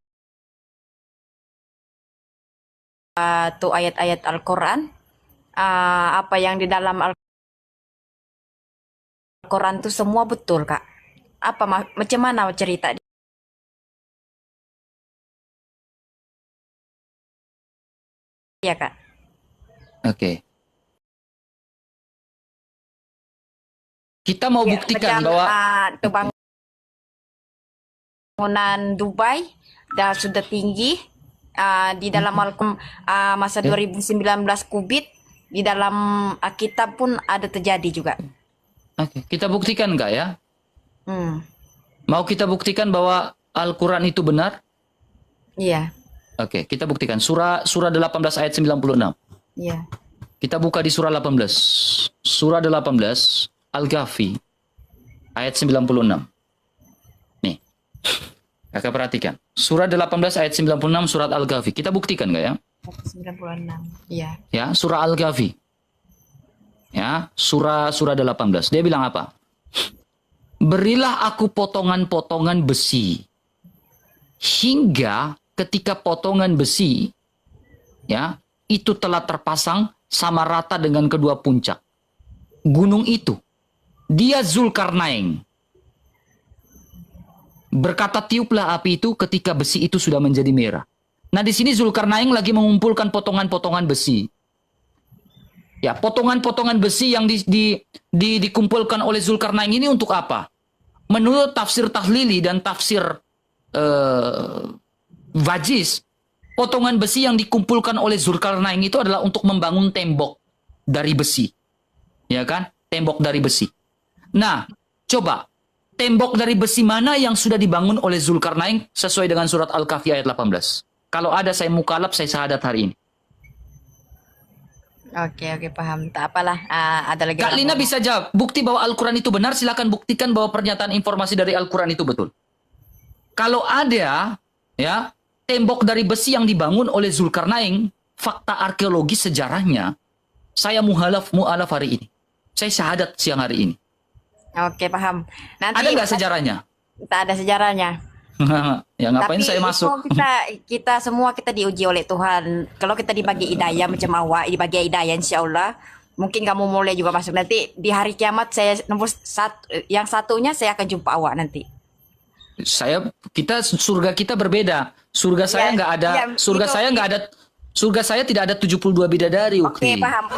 Speaker 3: tuh ayat-ayat Al-Quran, apa yang di dalam Al-Quran tuh semua betul Kak. Apa macam mana cerita dia Kak?
Speaker 2: Oke. Kita mau
Speaker 3: Ya,
Speaker 2: buktikan
Speaker 3: macam
Speaker 2: bahwa
Speaker 3: tuh bangunan Dubai sudah tinggi. Di dalam masa 2019 kubit di dalam kitab pun ada terjadi juga.
Speaker 2: Oke, kita buktikan nggak ya? Mau kita buktikan bahwa Al-Quran itu benar?
Speaker 3: Iya.
Speaker 2: Oke, kita buktikan. Surah 18 ayat 96.
Speaker 3: Iya.
Speaker 2: Kita buka di surah 18. Surah 18 Al-Kahfi ayat 96. Nih. Kakak perhatikan. Surah 18 ayat 96 surat Al-Kahfi. Kita buktikan nggak ya?
Speaker 3: 96. Iya.
Speaker 2: Ya, surah Al-Kahfi. Ya, surah 18. Dia bilang apa? Berilah aku potongan-potongan besi. Hingga ketika potongan besi ya, itu telah terpasang sama rata dengan kedua puncak gunung itu. Dia Zulkarnain. Berkata tiuplah api itu ketika besi itu sudah menjadi merah. Nah di sini Zulkarnain lagi mengumpulkan potongan-potongan besi. Ya, potongan-potongan besi yang dikumpulkan oleh Zulkarnain ini untuk apa? Menurut tafsir Tahlili dan tafsir Wajiz, potongan besi yang dikumpulkan oleh Zulkarnain itu adalah untuk membangun tembok dari besi. Ya kan? Tembok dari besi. Nah, coba tembok dari besi mana yang sudah dibangun oleh Zulkarnain sesuai dengan surat Al-Kahfi ayat 18? Kalau ada saya mukalaf, saya syahadat hari ini.
Speaker 3: Oke, paham. Tak apalah. Ada lagi.
Speaker 2: Kak Lina bisa jawab. Bukti bahwa Al-Quran itu benar, silakan buktikan bahwa pernyataan informasi dari Al-Quran itu betul. Kalau ada, ya, tembok dari besi yang dibangun oleh Zulkarnain, fakta arkeologi sejarahnya, saya mu'alaf hari ini. Saya syahadat siang hari ini.
Speaker 3: Oke, paham. Nanti
Speaker 2: ada nggak sejarahnya?
Speaker 3: Tak ada sejarahnya.
Speaker 2: Ya ngapain
Speaker 3: Tapi
Speaker 2: saya masuk?
Speaker 3: kita semua kita diuji oleh Tuhan. Kalau kita dibagi hidayah macam awak, dibagi hidayah insya Allah, mungkin kamu mulai juga masuk. Nanti di hari kiamat saya nomor satu, yang satunya saya akan jumpa awak nanti.
Speaker 2: Surga kita berbeda. Surga saya nggak ada. Surga saya nggak ada. Surga saya tidak ada 72 bidadari.
Speaker 3: Oke, paham.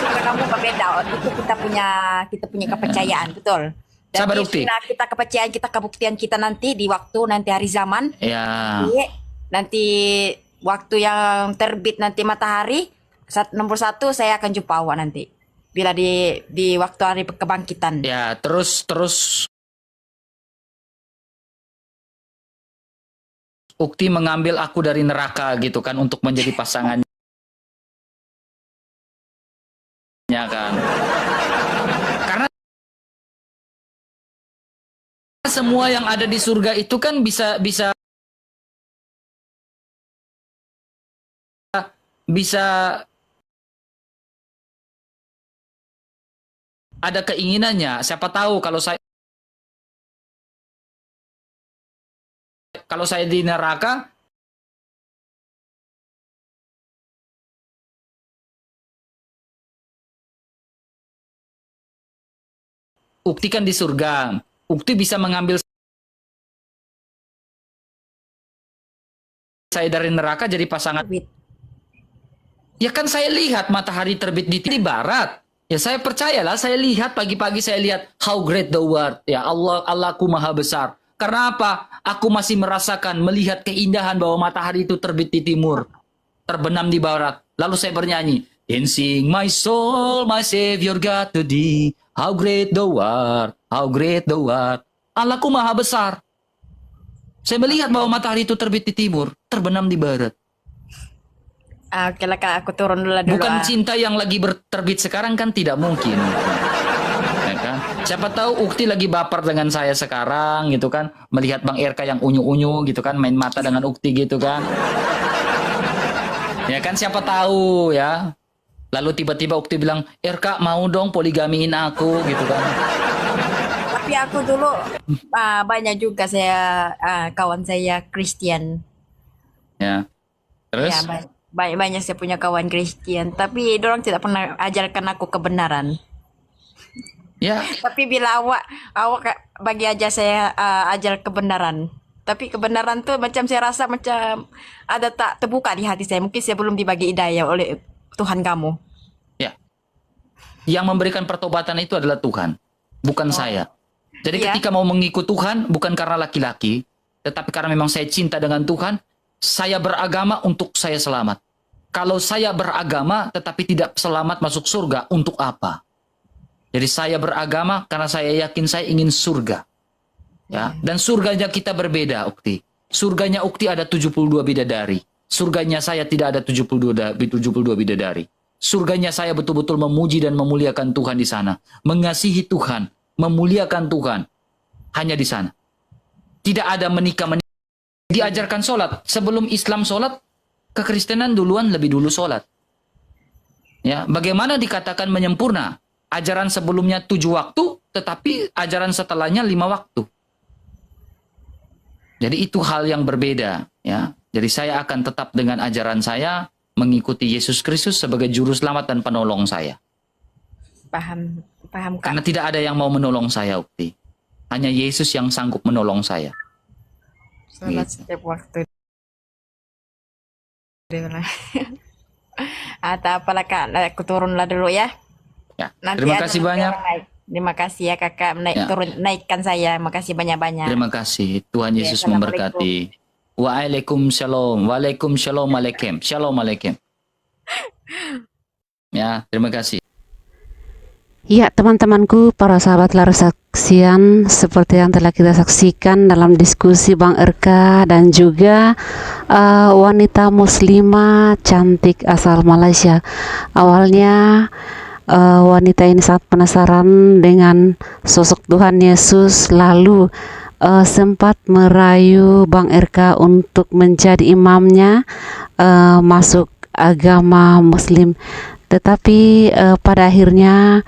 Speaker 3: Surga kamu berbeda. Itu kita punya kepercayaan, betul. Dan
Speaker 2: Sabar bukti.
Speaker 3: Kita kepercayaan kita, kebuktian kita nanti di waktu nanti hari zaman.
Speaker 2: Ya.
Speaker 3: Nanti waktu yang terbit nanti matahari nomor satu saya akan jumpa awak nanti. Bila di waktu hari kebangkitan.
Speaker 2: Ya, terus Ukti mengambil aku dari neraka gitu kan untuk menjadi pasangannya kan. semua yang ada di surga itu kan bisa bisa bisa ada keinginannya. Siapa tahu kalau saya di neraka, Ukti kan di surga. Ukti bisa mengambil saya dari neraka jadi pasangan.
Speaker 3: Terbit.
Speaker 2: Ya kan saya lihat matahari terbit di barat. Ya saya percayalah, saya lihat pagi-pagi saya lihat how great the world. Ya Allahku maha besar. Karena apa? Aku masih merasakan melihat keindahan bahwa matahari itu terbit di timur, terbenam di barat. Lalu saya bernyanyi, dancing my soul, my savior God to thee. How great the world, how great the world. Allahku maha besar. Saya melihat bahwa matahari itu terbit di timur, terbenam di barat.
Speaker 3: Oke lah Kak, aku turun dulu.
Speaker 2: Bukan cinta yang lagi terbit sekarang kan tidak mungkin. Ya kan? Siapa tahu Ukti lagi baper dengan saya sekarang gitu kan, melihat Bang RK yang unyu-unyu gitu kan, main mata dengan Ukti gitu kan. Ya kan, siapa tahu ya. Lalu tiba-tiba Ukti bilang, RK mau dong poligamiin aku gitu kan.
Speaker 3: Tapi aku dulu banyak juga saya kawan saya Kristen.
Speaker 2: Ya. Terus?
Speaker 3: Ya, banyak saya punya kawan Kristen, tapi dorang tidak pernah ajarkan aku kebenaran.
Speaker 2: Ya.
Speaker 3: Tapi bila awak bagi aja saya ajar kebenaran. Tapi kebenaran tuh macam saya rasa macam ada tak terbuka di hati saya. Mungkin saya belum dibagi hidayah oleh Tuhan kamu.
Speaker 2: Ya. Yang memberikan pertobatan itu adalah Tuhan, bukan saya. Jadi ketika mau mengikut Tuhan, bukan karena laki-laki, tetapi karena memang saya cinta dengan Tuhan, saya beragama untuk saya selamat. Kalau saya beragama tetapi tidak selamat masuk surga, untuk apa? Jadi saya beragama karena saya yakin saya ingin surga. Ya, dan surganya kita berbeda, Ukti. Surganya Ukti ada 72 bidadari. Surganya saya tidak ada 72 bidadari. Surganya saya betul-betul memuji dan memuliakan Tuhan di sana. Mengasihi Tuhan, memuliakan Tuhan. Hanya di sana. Tidak ada menikah. Diajarkan sholat. Sebelum Islam sholat, kekristenan duluan lebih dulu sholat. Ya, bagaimana dikatakan menyempurna? Ajaran sebelumnya 7 waktu, tetapi ajaran setelahnya 5 waktu. Jadi itu hal yang berbeda. Ya. Jadi saya akan tetap dengan ajaran saya, mengikuti Yesus Kristus sebagai juru selamat dan penolong saya.
Speaker 3: Paham Kak.
Speaker 2: Karena tidak ada yang mau menolong saya, Ukti. Hanya Yesus yang sanggup menolong saya.
Speaker 3: Sholat setiap waktu. Atau apalah Kak, aku turunlah dulu ya.
Speaker 2: Ya.
Speaker 3: Nanti
Speaker 2: Terima kasih banyak.
Speaker 3: Terima kasih ya Kakak naikkan saya. Makasih banyak-banyak.
Speaker 2: Terima kasih. Tuhan Yesus memberkati. Waalaikumsalam. Waalaikumsalam. Alaikum. Shalom alaikum. Ya, terima kasih.
Speaker 4: Ya, teman-temanku, para sahabat Laras Saksian, seperti yang telah kita saksikan dalam diskusi Bang RK dan juga wanita muslimah cantik asal Malaysia. Awalnya wanita ini sangat penasaran dengan sosok Tuhan Yesus, lalu sempat merayu Bang RK untuk menjadi imamnya, masuk agama Muslim. Tetapi pada akhirnya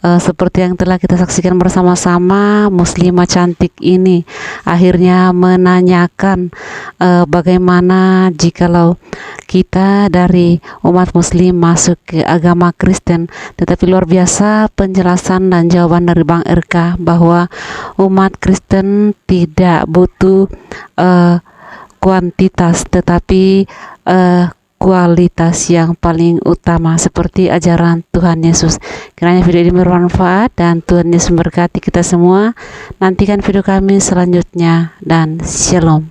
Speaker 4: seperti yang telah kita saksikan bersama-sama, muslimah cantik ini akhirnya menanyakan bagaimana jikalau kita dari umat muslim masuk ke agama Kristen. Tetapi luar biasa penjelasan dan jawaban dari Bang RK bahwa umat Kristen tidak butuh kuantitas, tetapi kualitas yang paling utama seperti ajaran Tuhan Yesus. Kiranya video ini bermanfaat dan Tuhan Yesus memberkati kita semua. Nantikan video kami selanjutnya dan shalom.